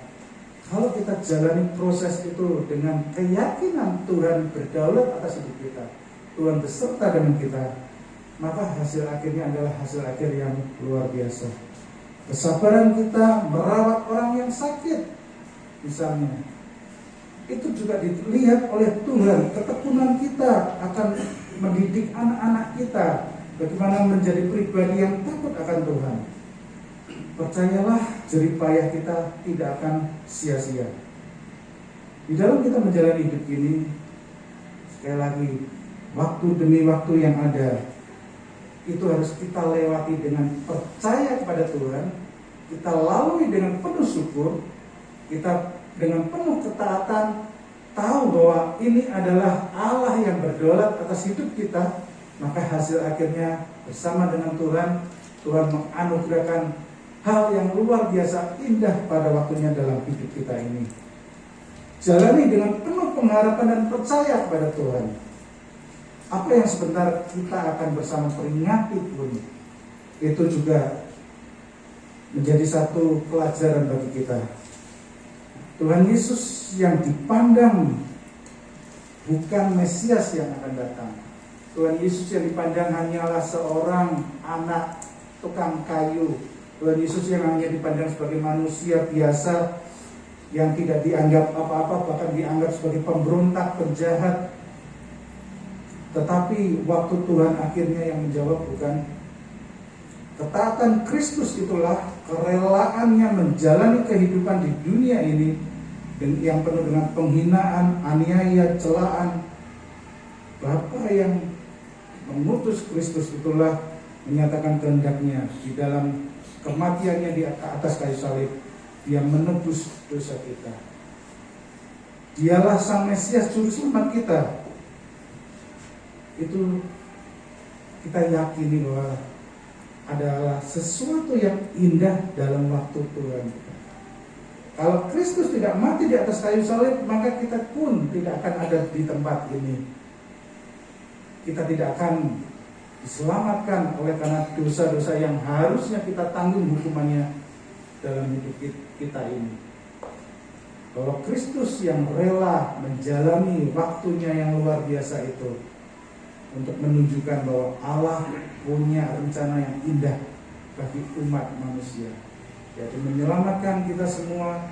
kalau kita jalani proses itu dengan keyakinan Tuhan berdaulat atas hidup kita, Tuhan beserta dengan kita, maka hasil akhirnya adalah hasil akhir yang luar biasa. Kesabaran kita merawat orang yang sakit, misalnya, itu juga dilihat oleh Tuhan. Ketekunan kita akan mendidik anak-anak kita bagaimana menjadi pribadi yang takut akan Tuhan. Percayalah, jeripayah kita tidak akan sia-sia. Di dalam kita menjalani hidup ini, sekali lagi, waktu demi waktu yang ada, itu harus kita lewati dengan percaya kepada Tuhan. Kita lalui dengan penuh syukur, kita dengan penuh ketaatan, tahu bahwa ini adalah Allah yang berdaulat atas hidup kita. Maka hasil akhirnya bersama dengan Tuhan, Tuhan menganugerahkan hal yang luar biasa indah pada waktunya dalam hidup kita ini. Jalani dengan penuh pengharapan dan percaya kepada Tuhan. Apa yang sebentar kita akan bersama peringati pun, itu juga menjadi satu pelajaran bagi kita. Tuhan Yesus yang dipandang bukan Mesias yang akan datang. Tuhan Yesus yang dipandang hanyalah seorang anak tukang kayu. Tuhan Yesus yang hanya dipandang sebagai manusia biasa yang tidak dianggap apa-apa, bahkan dianggap sebagai pemberontak, penjahat. Tetapi waktu Tuhan akhirnya yang menjawab bukan. Ketaatan Kristus itulah kerelaannya menjalani kehidupan di dunia ini yang penuh dengan penghinaan, aniaya, celaan. Bapa yang mengutus Kristus itulah menyatakan kehendaknya di dalam kematiannya di atas kayu salib, Dia menebus dosa kita. Dialah Sang Mesias Juru Selamat kita. Itu kita yakini bahwa adalah sesuatu yang indah dalam waktu Tuhan. Kalau Kristus tidak mati di atas kayu salib, maka kita pun tidak akan ada di tempat ini. Kita tidak akan diselamatkan oleh karena dosa-dosa yang harusnya kita tanggung hukumannya dalam hidup kita ini. Kalau Kristus yang rela menjalani waktunya yang luar biasa itu untuk menunjukkan bahwa Allah punya rencana yang indah bagi umat manusia, yaitu menyelamatkan kita semua,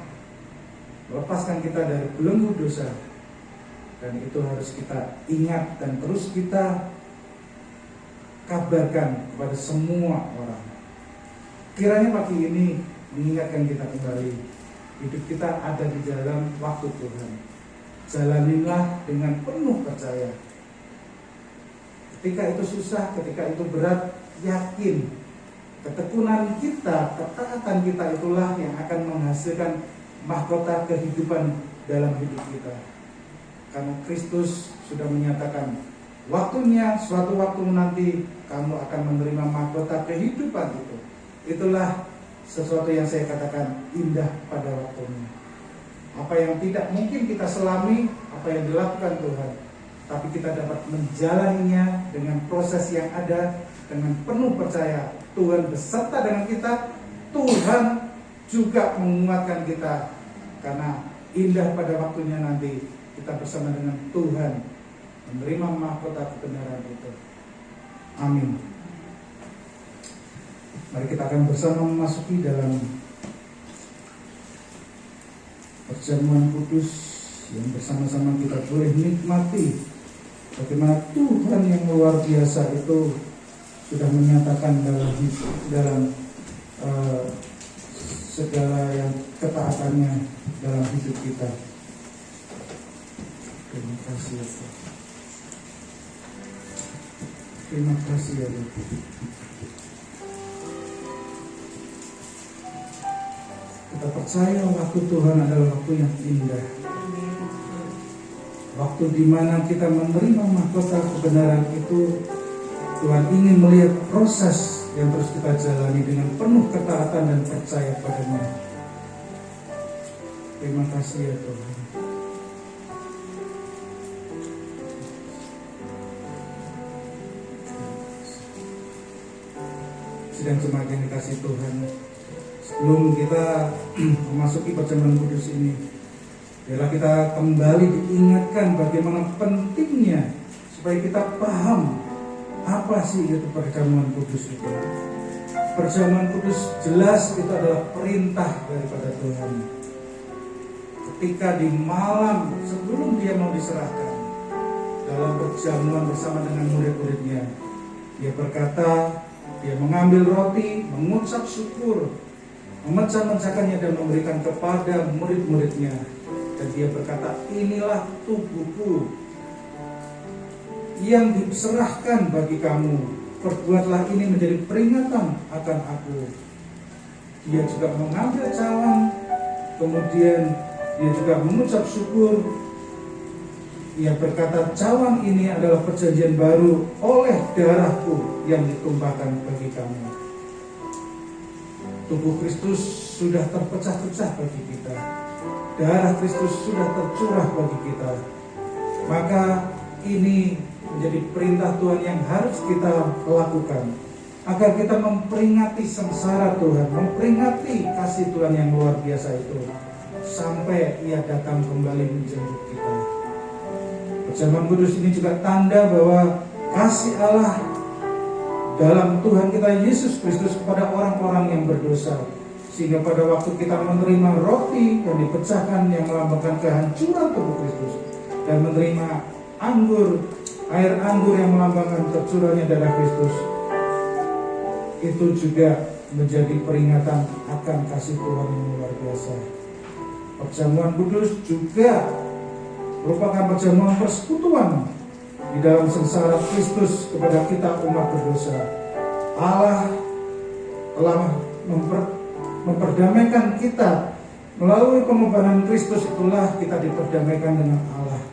melepaskan kita dari belenggu dosa. Dan itu harus kita ingat dan terus kita kabarkan kepada semua orang. Kiranya pagi ini mengingatkan kita kembali, hidup kita ada di dalam waktu Tuhan. Jalanilah dengan penuh percaya. Ketika itu susah, ketika itu berat, yakin ketekunan kita, ketaatan kita itulah yang akan menghasilkan mahkota kehidupan dalam hidup kita. Karena Kristus sudah menyatakan, waktunya, suatu waktu nanti kamu akan menerima mahkota kehidupan itu. Itulah sesuatu yang saya katakan indah pada waktunya. Apa yang tidak mungkin kita selami, apa yang dilakukan Tuhan, tapi kita dapat menjalaninya dengan proses yang ada, dengan penuh percaya. Tuhan beserta dengan kita, Tuhan juga menguatkan kita, karena indah pada waktunya nanti kita bersama dengan Tuhan menerima mahkota kebenaran itu. Amin. Mari kita akan bersama memasuki dalam perjamuan kudus yang bersama-sama kita boleh nikmati bagaimana Tuhan yang luar biasa itu sudah menyatakan dalam segala yang ketaatannya dalam hidup kita. Terima kasih ya Tuhan. Terima kasih ya Tuhan. Kita percaya waktu Tuhan adalah waktu yang indah. Waktu di mana kita menerima mahkota kebenaran itu, Tuhan ingin melihat proses yang terus kita jalani dengan penuh ketaatan dan percaya padanya. Terima kasih ya Tuhan. Sidang jemaat yang dikasihi Tuhan, sebelum kita memasuki perjamuan kudus ini, biarlah kita kembali diingatkan bagaimana pentingnya supaya kita paham apa sih itu perjamuan kudus itu. Perjamuan kudus jelas itu adalah perintah daripada Tuhan. Ketika di malam sebelum dia mau diserahkan dalam perjamuan bersama dengan murid-muridnya, dia berkata, dia mengambil roti, mengucap syukur, memecah-mecahkannya dan memberikan kepada murid-muridnya. Dan dia berkata, inilah tubuhku yang diserahkan bagi kamu. Perbuatlah ini menjadi peringatan akan aku. Dia juga mengambil cawan, kemudian dia juga mengucap syukur. Dia berkata, cawan ini adalah perjanjian baru oleh darahku yang ditumpahkan bagi kamu. Tubuh Kristus sudah terpecah-pecah bagi kita. Darah Kristus sudah tercurah bagi kita. Maka ini menjadi perintah Tuhan yang harus kita lakukan, agar kita memperingati sengsara Tuhan, memperingati kasih Tuhan yang luar biasa itu, sampai Ia datang kembali menjemput kita. Perjamuan kudus ini juga tanda bahwa kasih Allah dalam Tuhan kita Yesus Kristus kepada orang-orang yang berdosa, sehingga pada waktu kita menerima roti yang dipecahkan yang melambangkan kehancuran tubuh Kristus, dan menerima air anggur yang melambangkan tercurahnya darah Kristus, itu juga menjadi peringatan akan kasih Tuhan yang luar biasa. Perjamuan kudus juga merupakan perjamuan persekutuan di dalam sengsara Kristus kepada kita umat berdosa. Allah telah memperdamaikan kita melalui pengorbanan Kristus, itulah kita diperdamaikan dengan Allah,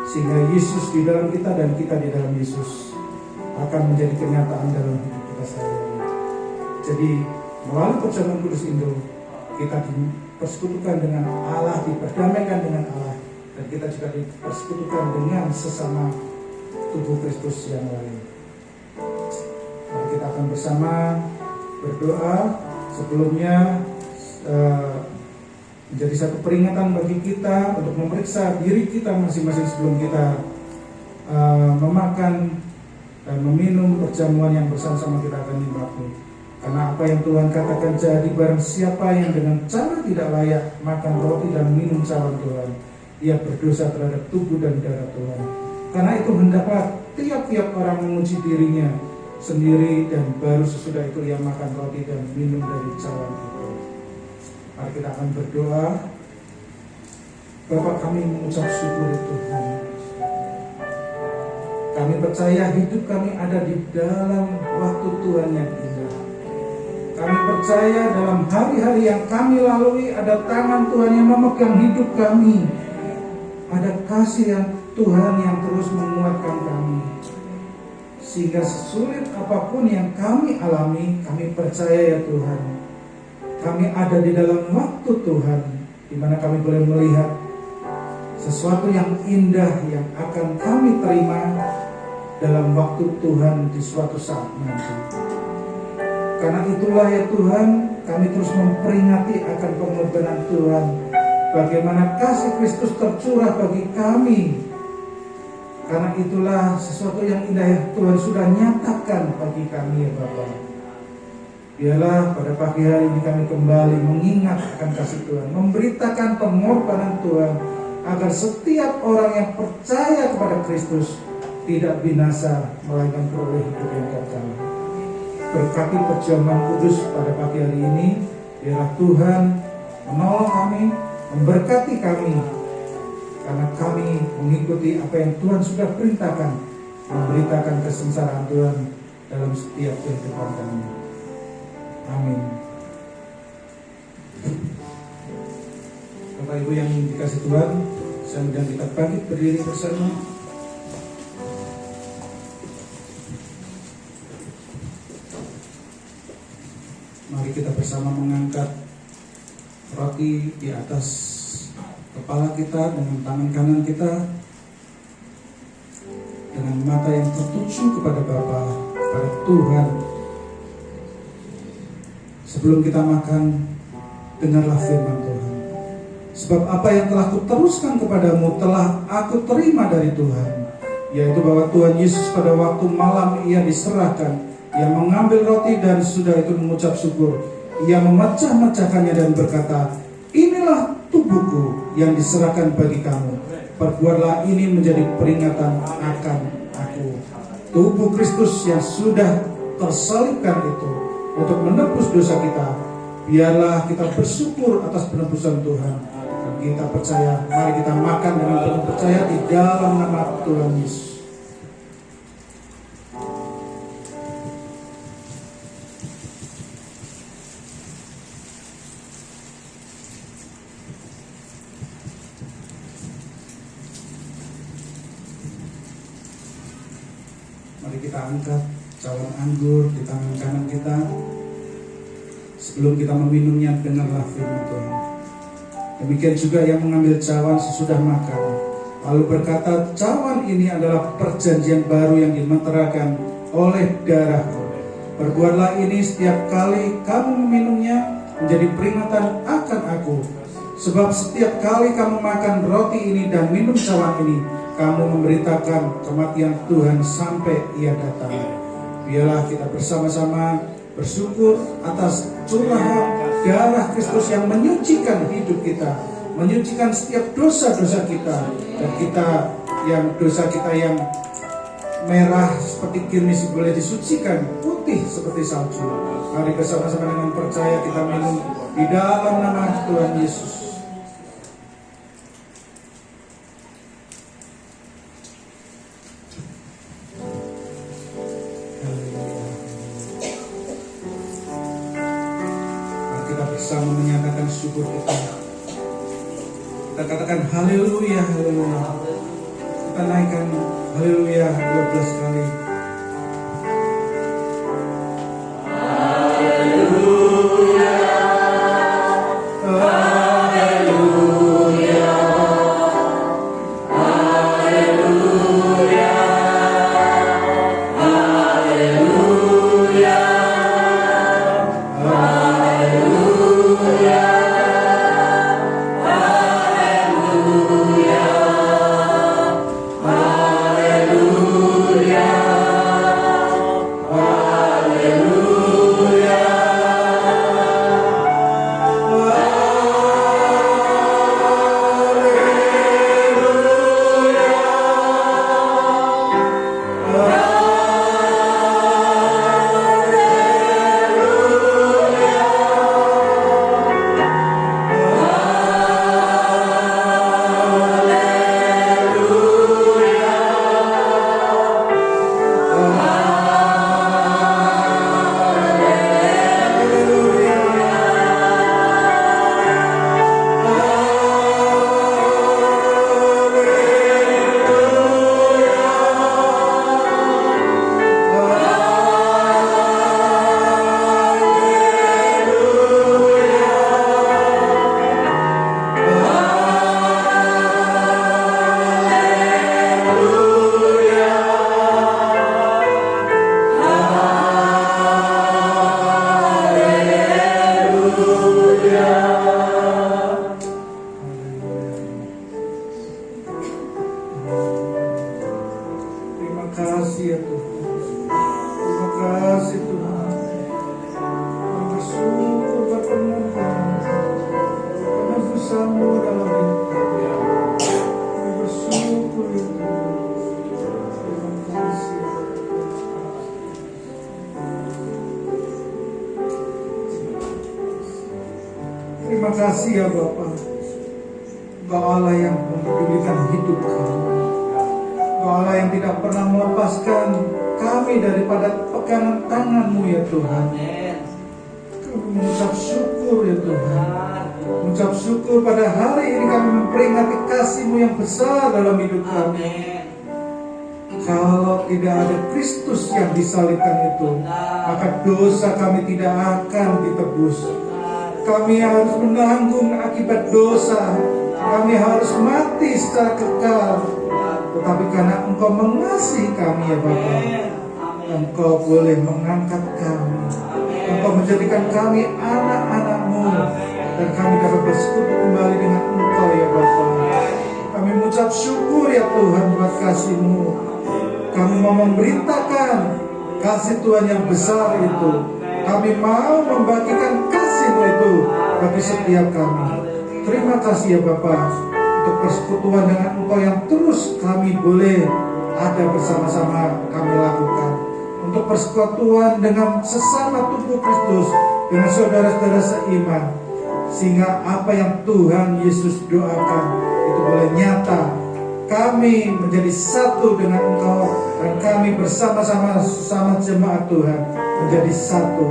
sehingga Yesus di dalam kita dan kita di dalam Yesus akan menjadi kenyataan dalam hidup kita sehari-hari. Jadi melalui perjamuan kudus itu kita dipersekutukan dengan Allah, diperdamaikan dengan Allah, dan kita juga dipersekutukan dengan sesama tubuh Kristus yang lain. Mari kita akan bersama berdoa. Sebelumnya menjadi satu peringatan bagi kita untuk memeriksa diri kita masing-masing sebelum kita memakan dan meminum perjamuan yang bersama-sama kita akan nikmati. Karena apa yang Tuhan katakan, jadi barang siapa yang dengan cara tidak layak makan roti dan minum cawan Tuhan, ia berdosa terhadap tubuh dan darah Tuhan. Karena itu hendaklah tiap-tiap orang menguji dirinya, sendiri, dan baru sesudah itu ia makan roti dan minum dari cawan itu. Mari kita akan berdoa. Bapa, kami mengucap syukur Tuhan. Kami percaya hidup kami ada di dalam waktu Tuhan yang indah. Kami percaya dalam hari-hari yang kami lalui ada tangan Tuhan yang memegang hidup kami. Ada kasih yang Tuhan yang terus menguatkan kami. Sehingga sesulit apapun yang kami alami, kami percaya ya Tuhan, kami ada di dalam waktu Tuhan, di mana kami boleh melihat sesuatu yang indah yang akan kami terima dalam waktu Tuhan di suatu saat nanti. Karena itulah ya Tuhan, kami terus memperingati akan pengorbanan Tuhan, bagaimana kasih Kristus tercurah bagi kami. Karena itulah sesuatu yang indah yang Tuhan sudah nyatakan bagi kami ya Bapa. Biarlah pada pagi hari ini kami kembali mengingat akan kasih Tuhan, memberitakan pengorbanan Tuhan, agar setiap orang yang percaya kepada Kristus tidak binasa, melainkan beroleh hidup yang kekal. Berkati perjamuan kudus pada pagi hari ini, biarlah Tuhan menolong kami, memberkati kami, karena kami mengikuti apa yang Tuhan sudah perintahkan, memberitakan kesengsaraan Tuhan dalam setiap kehidupan kami. Amin. Bapak Ibu yang dikasih Tuhan, saya undang kita bangkit berdiri bersama. Mari kita bersama mengangkat roti di atas kepala kita dengan tangan kanan kita, dengan mata yang tertuju kepada Bapa, kepada Tuhan. Sebelum kita makan, dengarlah firman Tuhan. Sebab apa yang telah kuteruskan kepadamu telah aku terima dari Tuhan, yaitu bahwa Tuhan Yesus pada waktu malam ia diserahkan, ia mengambil roti dan sudah itu mengucap syukur, ia memecah-mecahkannya dan berkata, inilah tubuhku yang diserahkan bagi kamu. Perbuatlah ini menjadi peringatan akan aku. Tubuh Kristus yang sudah tersalibkan itu untuk menebus dosa kita. Biarlah kita bersyukur atas penebusan Tuhan. Dan kita percaya, mari kita makan dengan penuh percaya di dalam nama Tuhan Yesus. Mari kita angkat cawan anggur di tangan kanan kita. Sebelum kita meminumnya, dengarlah firman Tuhan. Demikian juga yang mengambil cawan sesudah makan, lalu berkata, cawan ini adalah perjanjian baru yang dimeteraikan oleh darahku. Perbuatlah ini setiap kali kamu meminumnya menjadi peringatan akan aku. Sebab setiap kali kamu makan roti ini dan minum cawan ini, kamu memberitakan kematian Tuhan sampai ia datang. Biarlah kita bersama-sama bersyukur atas curahan darah Kristus yang menyucikan hidup kita, menyucikan setiap dosa-dosa kita, dan kita yang dosa kita yang merah seperti kirmis boleh disucikan putih seperti salju. Mari bersama-sama dengan percaya kita minum di dalam nama Tuhan Yesus. Bersama menyatakan syukur kita. Kita katakan haleluya, haleluya. Kita naikkan haleluya 12 kali. Haleluya. Haleluya. Haleluya. Haleluya. Haleluya. kasih ya Tuhan. Terima kasih Tuhan. Kami bersyukur berkenan karena bersama dalam hidup kami. Kami bersyukur ya Tuhan. Terima kasih. Terima kasih ya Bapa. Engkau Allah yang mempedulikan hidup kami. Engkau Allah yang tidak pernah melepaskan kami daripada pegangan tangan-Mu ya Tuhan. Kami mengucap syukur ya Tuhan. Mengucap syukur pada hari ini kami memperingati kasih-Mu yang besar dalam hidup kami. Kalau tidak ada Kristus yang disalibkan itu, maka dosa kami tidak akan ditebus. Kami harus menanggung akibat dosa. Kami harus mati secara kekal. Tetapi karena Engkau mengasihi kami ya Bapa, Engkau boleh mengangkat kami. Engkau menjadikan kami anak-anak-Mu, dan kami dapat bersekutu kembali dengan Engkau ya Bapa. Kami mengucap syukur ya Tuhan buat kasih-Mu. Kami mau memberitakan kasih Tuhan yang besar itu. Kami mau membagikan kasih-Mu itu bagi setiap kami. Terima kasih ya Bapa untuk persekutuan dengan Engkau yang terus kami boleh ada bersama-sama kami lakukan. Untuk persekutuan dengan sesama tubuh Kristus, dengan saudara-saudara seiman, sehingga apa yang Tuhan Yesus doakan itu boleh nyata. Kami menjadi satu dengan Engkau, dan kami bersama-sama sesama jemaat Tuhan menjadi satu.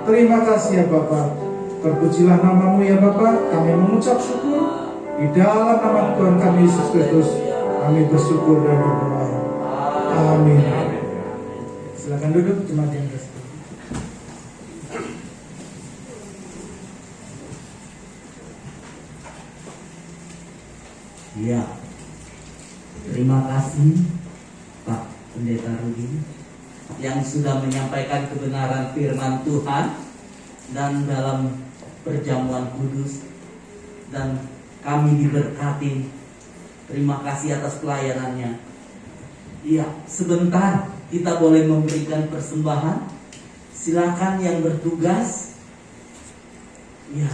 Terima kasih ya Bapa. Terpujilah nama-Mu ya Bapa. Kami mengucap syukur di dalam nama Tuhan kami Yesus Kristus. Kami bersyukur dan berdoa. Amin. Silakan duduk jemaat yang kasih. Ya, terima kasih Pak Pendeta Rudi yang sudah menyampaikan kebenaran firman Tuhan dan dalam perjamuan kudus, dan kami diberkati. Terima kasih atas pelayanannya. Iya, sebentar kita boleh memberikan persembahan. Silakan yang bertugas. Ya.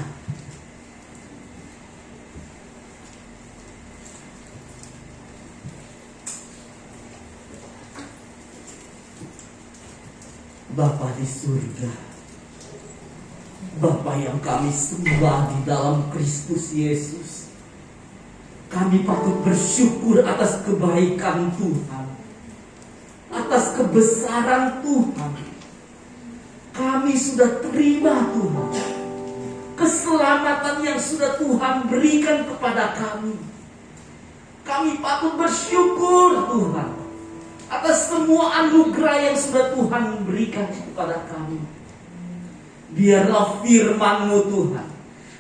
Bapa di surga, Bapa yang kami sembah di dalam Kristus Yesus, kami patut bersyukur atas kebaikan Tuhan, atas kebesaran Tuhan. Kami sudah terima Tuhan keselamatan yang sudah Tuhan berikan kepada kami. Kami patut bersyukur Tuhan atas semua anugerah yang sudah Tuhan berikan kepada kami. Biarlah firman-Mu Tuhan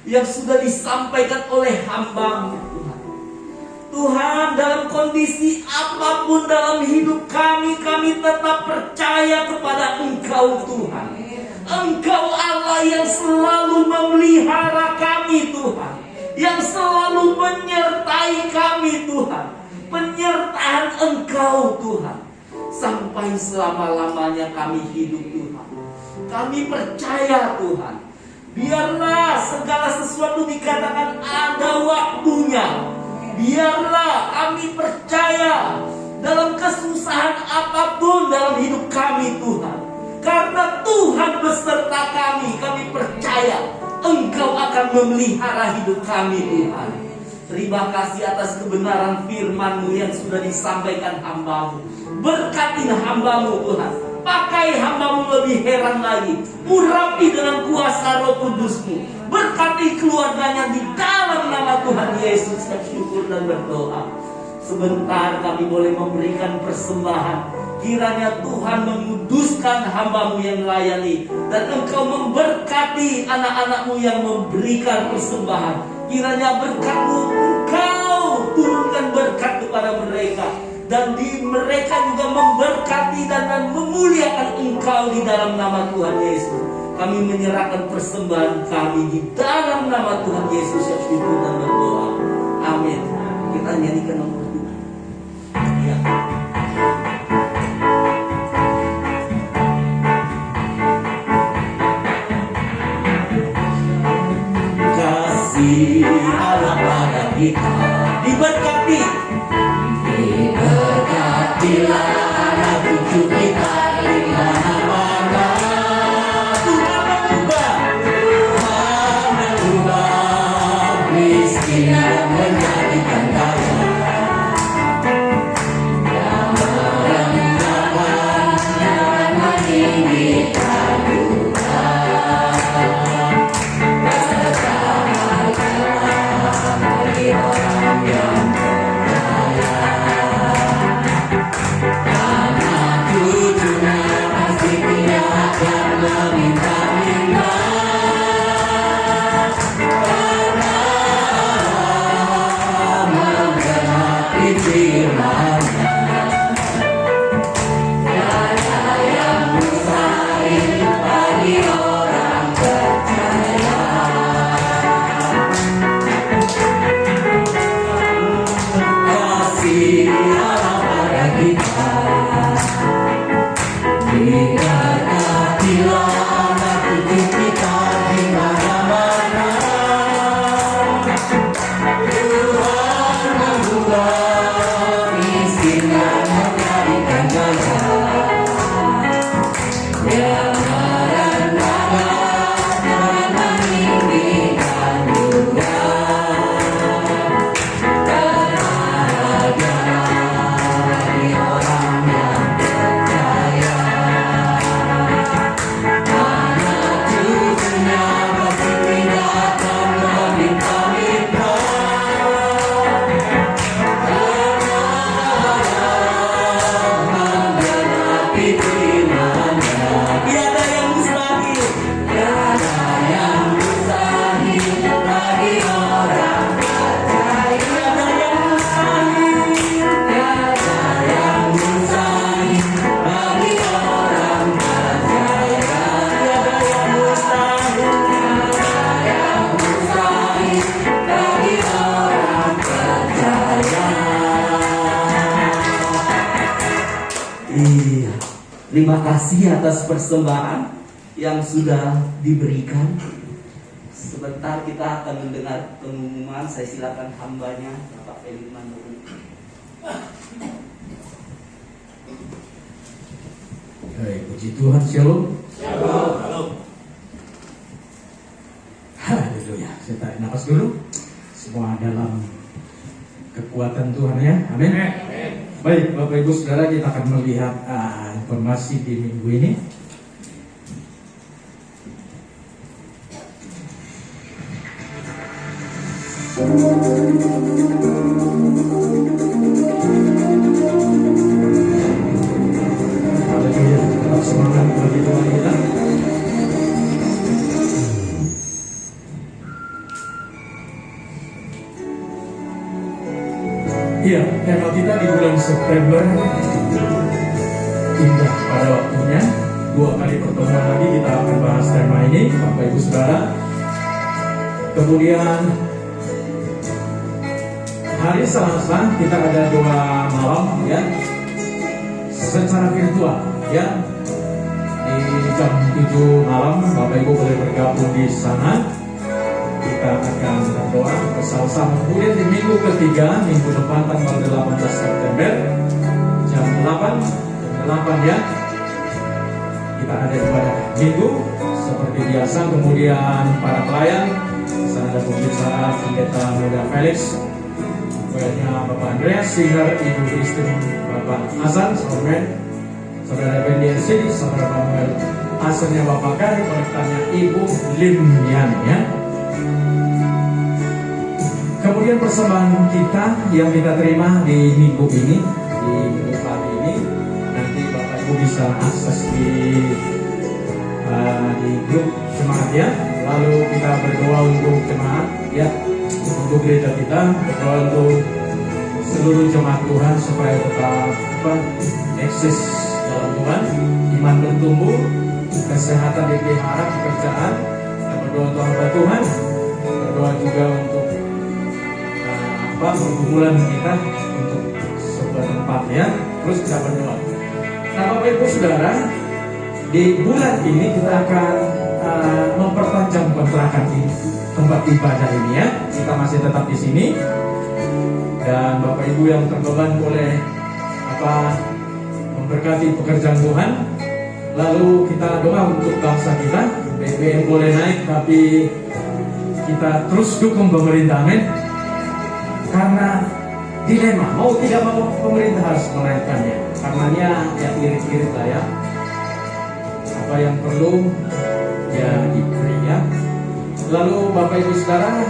yang sudah disampaikan oleh hamba-Mu Tuhan. Tuhan, dalam kondisi apapun dalam hidup kami, kami tetap percaya kepada Engkau Tuhan. Engkau Allah yang selalu memelihara kami Tuhan, yang selalu menyertai kami Tuhan. Penyertaan Engkau Tuhan sampai selama-lamanya kami hidup Tuhan. Kami percaya Tuhan, biarlah segala sesuatu dikatakan ada waktunya. Biarlah kami percaya dalam kesusahan apapun dalam hidup kami Tuhan, karena Tuhan beserta kami. Kami percaya Engkau akan memelihara hidup kami Tuhan. Terima kasih atas kebenaran firman-Mu yang sudah disampaikan hamba-Mu. Berkati hamba-Mu Tuhan. Pakai hamba-Mu lebih heran lagi. Urapi dengan kuasa Roh Kudus-Mu. Berkati keluarganya di dalam nama Tuhan Yesus. Saya syukur dan berdoa. Sebentar kami boleh memberikan persembahan. Kiranya Tuhan menguduskan hamba-Mu yang melayani, dan Engkau memberkati anak-anak-Mu yang memberikan persembahan. Kiranya berkat-Mu Engkau turunkan berkat kepada mereka, dan di mereka juga memberkati dan memuliakan Engkau di dalam nama Tuhan Yesus. Kami menyerahkan persembahan kami di dalam nama Tuhan Yesus yang syukur dan berdoa. Amin. Kita nyanyikan nomor 2. Ya. Diberkati. Diberkatilah anak cucu kita di mana-mana. Tuhan mengubah miskin yang menjadikan kaya. Yang merendahkan dan meninggikan duka. Bagi orang yang cucunya pasti tidak akan meminta-minta, karena menggenapi firman-Nya. Tiada yang mustahil bagi orang percaya. Kasih Allah pada kita. Diberkatilah anak cucu kita di mana-mana. Tuhan mengubah miskin yang menjadikan kaya. Yang merendahkan dan meninggikan duka. Berbahagia bagi orang yang percaya. Anak cucunya pasti tidak akan meminta-minta, karena menggenapi firman-Nya. Tiada yang mustahil. Tiada yang mustahil bagi orang percaya. Tiada yang mustahil. Tiada yang mustahil bagi orang percaya. Tiada yang mustahil. Tiada yang mustahil bagi orang percaya. Iya, terima kasih atas persembahan yang sudah diberikan. Sebentar kita akan mendengar pengumuman. Saya silakan hambanya Bapak Felix Manduri. Baik, puji Tuhan, shalom. Haleluya. Saya tarik nafas dulu. Semua dalam kekuatan Tuhan ya. Amin. Baik, Bapak Ibu Saudara, kita akan melihat informasi di minggu ini. Haleluya. Tetap semangat bagi Tuhan kita. Iya, tema kita di bulan September indah pada waktunya. 2 kali pertemuan lagi kita akan bahas tema ini, Bapak Ibu Saudara. Kemudian hari Selasa kita ada 2 malam ya, secara virtual ya. Di jam 7 malam Bapak Ibu boleh bergabung di sana. Kita akan berdoa bersama-sama. Kemudian di minggu ketiga, minggu depan tanggal 18 September jam 8 ya, kita ada ibadah minggu seperti biasa. Kemudian para pelayan, di sana ada pembicara pendeta Muda Felix, pelayannya Bapak Andreas, singer Ibu Kristen Bapak Hasan, saudara Bendiensi, saudara Manuel Hasannya Bapak Kari, pendetanya Ibu Limyan ya. Kemudian persembahan kita yang kita terima di minggu ini, di minggu pagi ini, nanti Bapak Ibu bisa akses di grup jemaat ya. Lalu kita berdoa untuk jemaat ya, untuk gereja kita, berdoa untuk seluruh jemaat Tuhan supaya tetap eksis dalam Tuhan, iman bertumbuh, kesehatan dipelihara, pekerjaan. Kita berdoa untuk hamba Tuhan, berdoa juga untuk pergumulan kita untuk sebuah tempat ya. Terus kita berdoa. Nah Bapak Ibu Saudara, di bulan ini kita akan memperpanjang kontrakan ini, tempat ibadah ini ya. Kita masih tetap di sini. Ibu yang terbeban boleh memberkati pekerjaan Tuhan. Lalu kita doa untuk bangsa kita. BBM boleh naik, tapi kita terus dukung pemerintah, amin. Karena dilema, mau tidak mau pemerintah harus menaikkannya. Karenanya ya irit-irit lah ya. Apa yang perlu ya diberi ya. Lalu Bapak Ibu Saudara,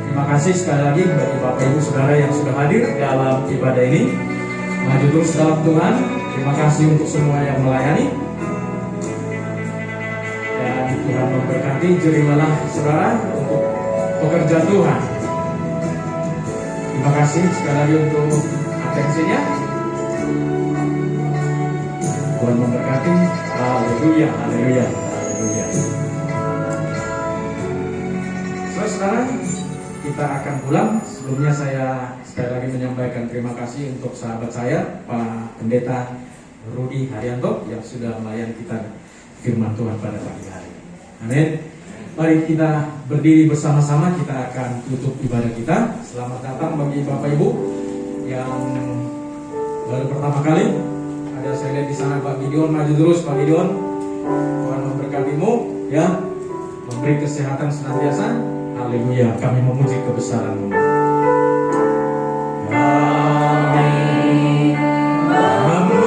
terima kasih sekali lagi bagi Bapak Ibu Saudara yang sudah hadir dalam ibadah ini. Maju terus dalam Tuhan. Terima kasih untuk semua yang melayani. Dan Tuhan memberkati. Jerimalah saudara untuk pekerjaan Tuhan. Terima kasih sekali lagi untuk atensinya. Tuhan memberkati. Haleluya, haleluya, haleluya. Saudara, kita akan pulang. Sebelumnya saya sekali lagi menyampaikan terima kasih untuk sahabat saya, Pak Pendeta Rudi Haryanto, yang sudah melayani kita firman Tuhan pada pagi hari. Amin. Mari kita berdiri bersama-sama, kita akan tutup ibadah kita. Selamat datang bagi Bapak Ibu yang baru pertama kali. Ada saya lihat di sana Pak Gideon, maju terus Pak Gideon. Tuhan memberkatimu ya, memberi kesehatan senantiasa. Haleluya, kami memuji kebesaran-Mu. Kami memuji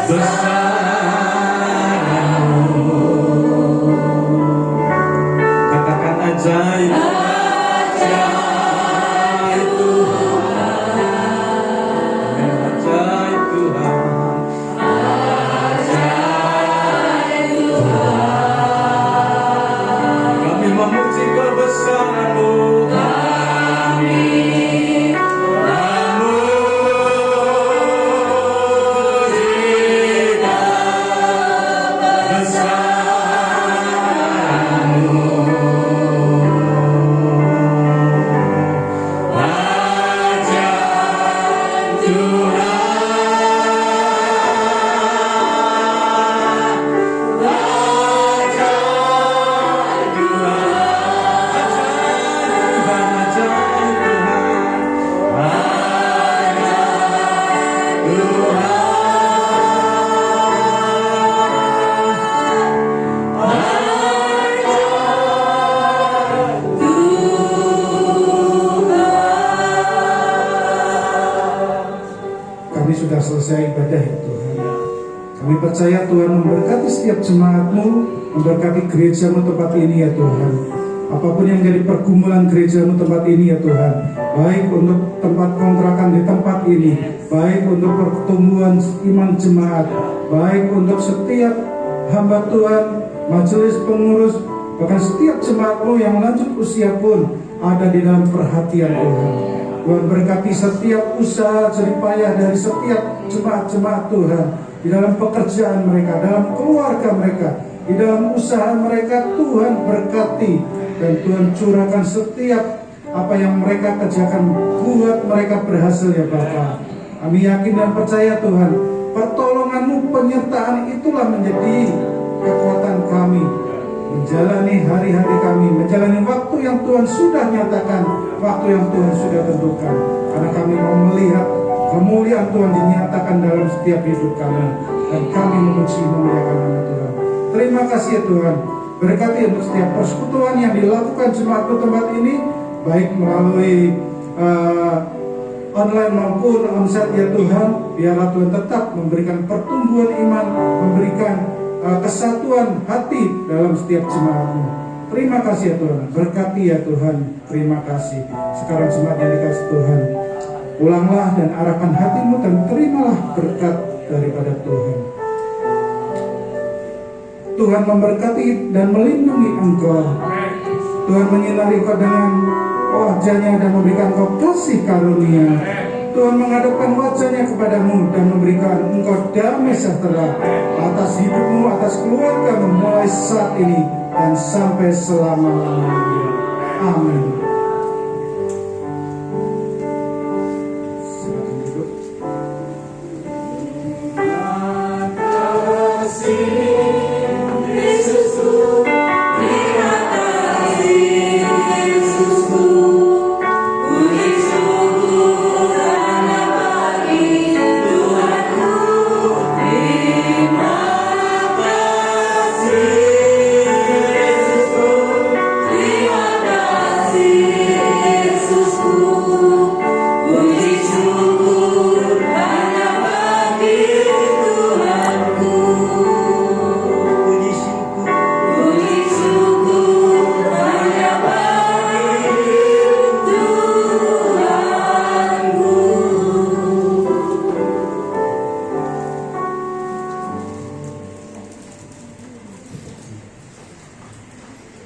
kebesaran-Mu. Katakan ajaib. Selesai ibadah ya Tuhan. Kami percaya Tuhan memberkati setiap jemaat-Mu, memberkati gereja-Mu tempat ini ya Tuhan. Apapun yang jadi pergumulan gereja-Mu tempat ini ya Tuhan, baik untuk tempat kontrakan di tempat ini, baik untuk pertumbuhan iman jemaat, baik untuk setiap hamba Tuhan, majelis pengurus, bahkan setiap jemaat-Mu yang lanjut usia pun ada di dalam perhatian Tuhan. Tuhan berkati setiap usaha jeripayah dari setiap jemaat-jemaat Tuhan, di dalam pekerjaan mereka, dalam keluarga mereka, di dalam usaha mereka. Tuhan berkati dan Tuhan curahkan setiap apa yang mereka kerjakan, buat mereka berhasil ya Bapa. Kami yakin dan percaya Tuhan, pertolongan-Mu, penyertaan itulah menjadi kekuatan kami menjalani hari-hari kami, menjalani waktu yang Tuhan sudah nyatakan, waktu yang Tuhan sudah tentukan. Karena kami mau melihat kemuliaan Tuhan dinyatakan dalam setiap hidup kami, dan kami memuji memuliakan nama Tuhan. Terima kasih ya Tuhan. Berkati untuk setiap persekutuan yang dilakukan jemaat tempat ini, baik melalui online maupun onsite ya Tuhan. Biarlah Tuhan tetap memberikan pertumbuhan iman, memberikan kesatuan hati dalam setiap jemaat-Mu. Terima kasih ya Tuhan. Berkati ya Tuhan. Terima kasih. Sekarang jemaat yang dikasih Tuhan, pulanglah dan arahkan hatimu dan terimalah berkat daripada Tuhan. Tuhan memberkati dan melindungi engkau. Tuhan menyinari engkau dengan wajah-Nya dan memberikan engkau kasih karunia. Tuhan menghadapkan wajah-Nya kepadamu dan memberikan engkau damai sejahtera atas hidupmu, atas keluargamu, mulai saat ini dan sampai selama-lamanya. Amin.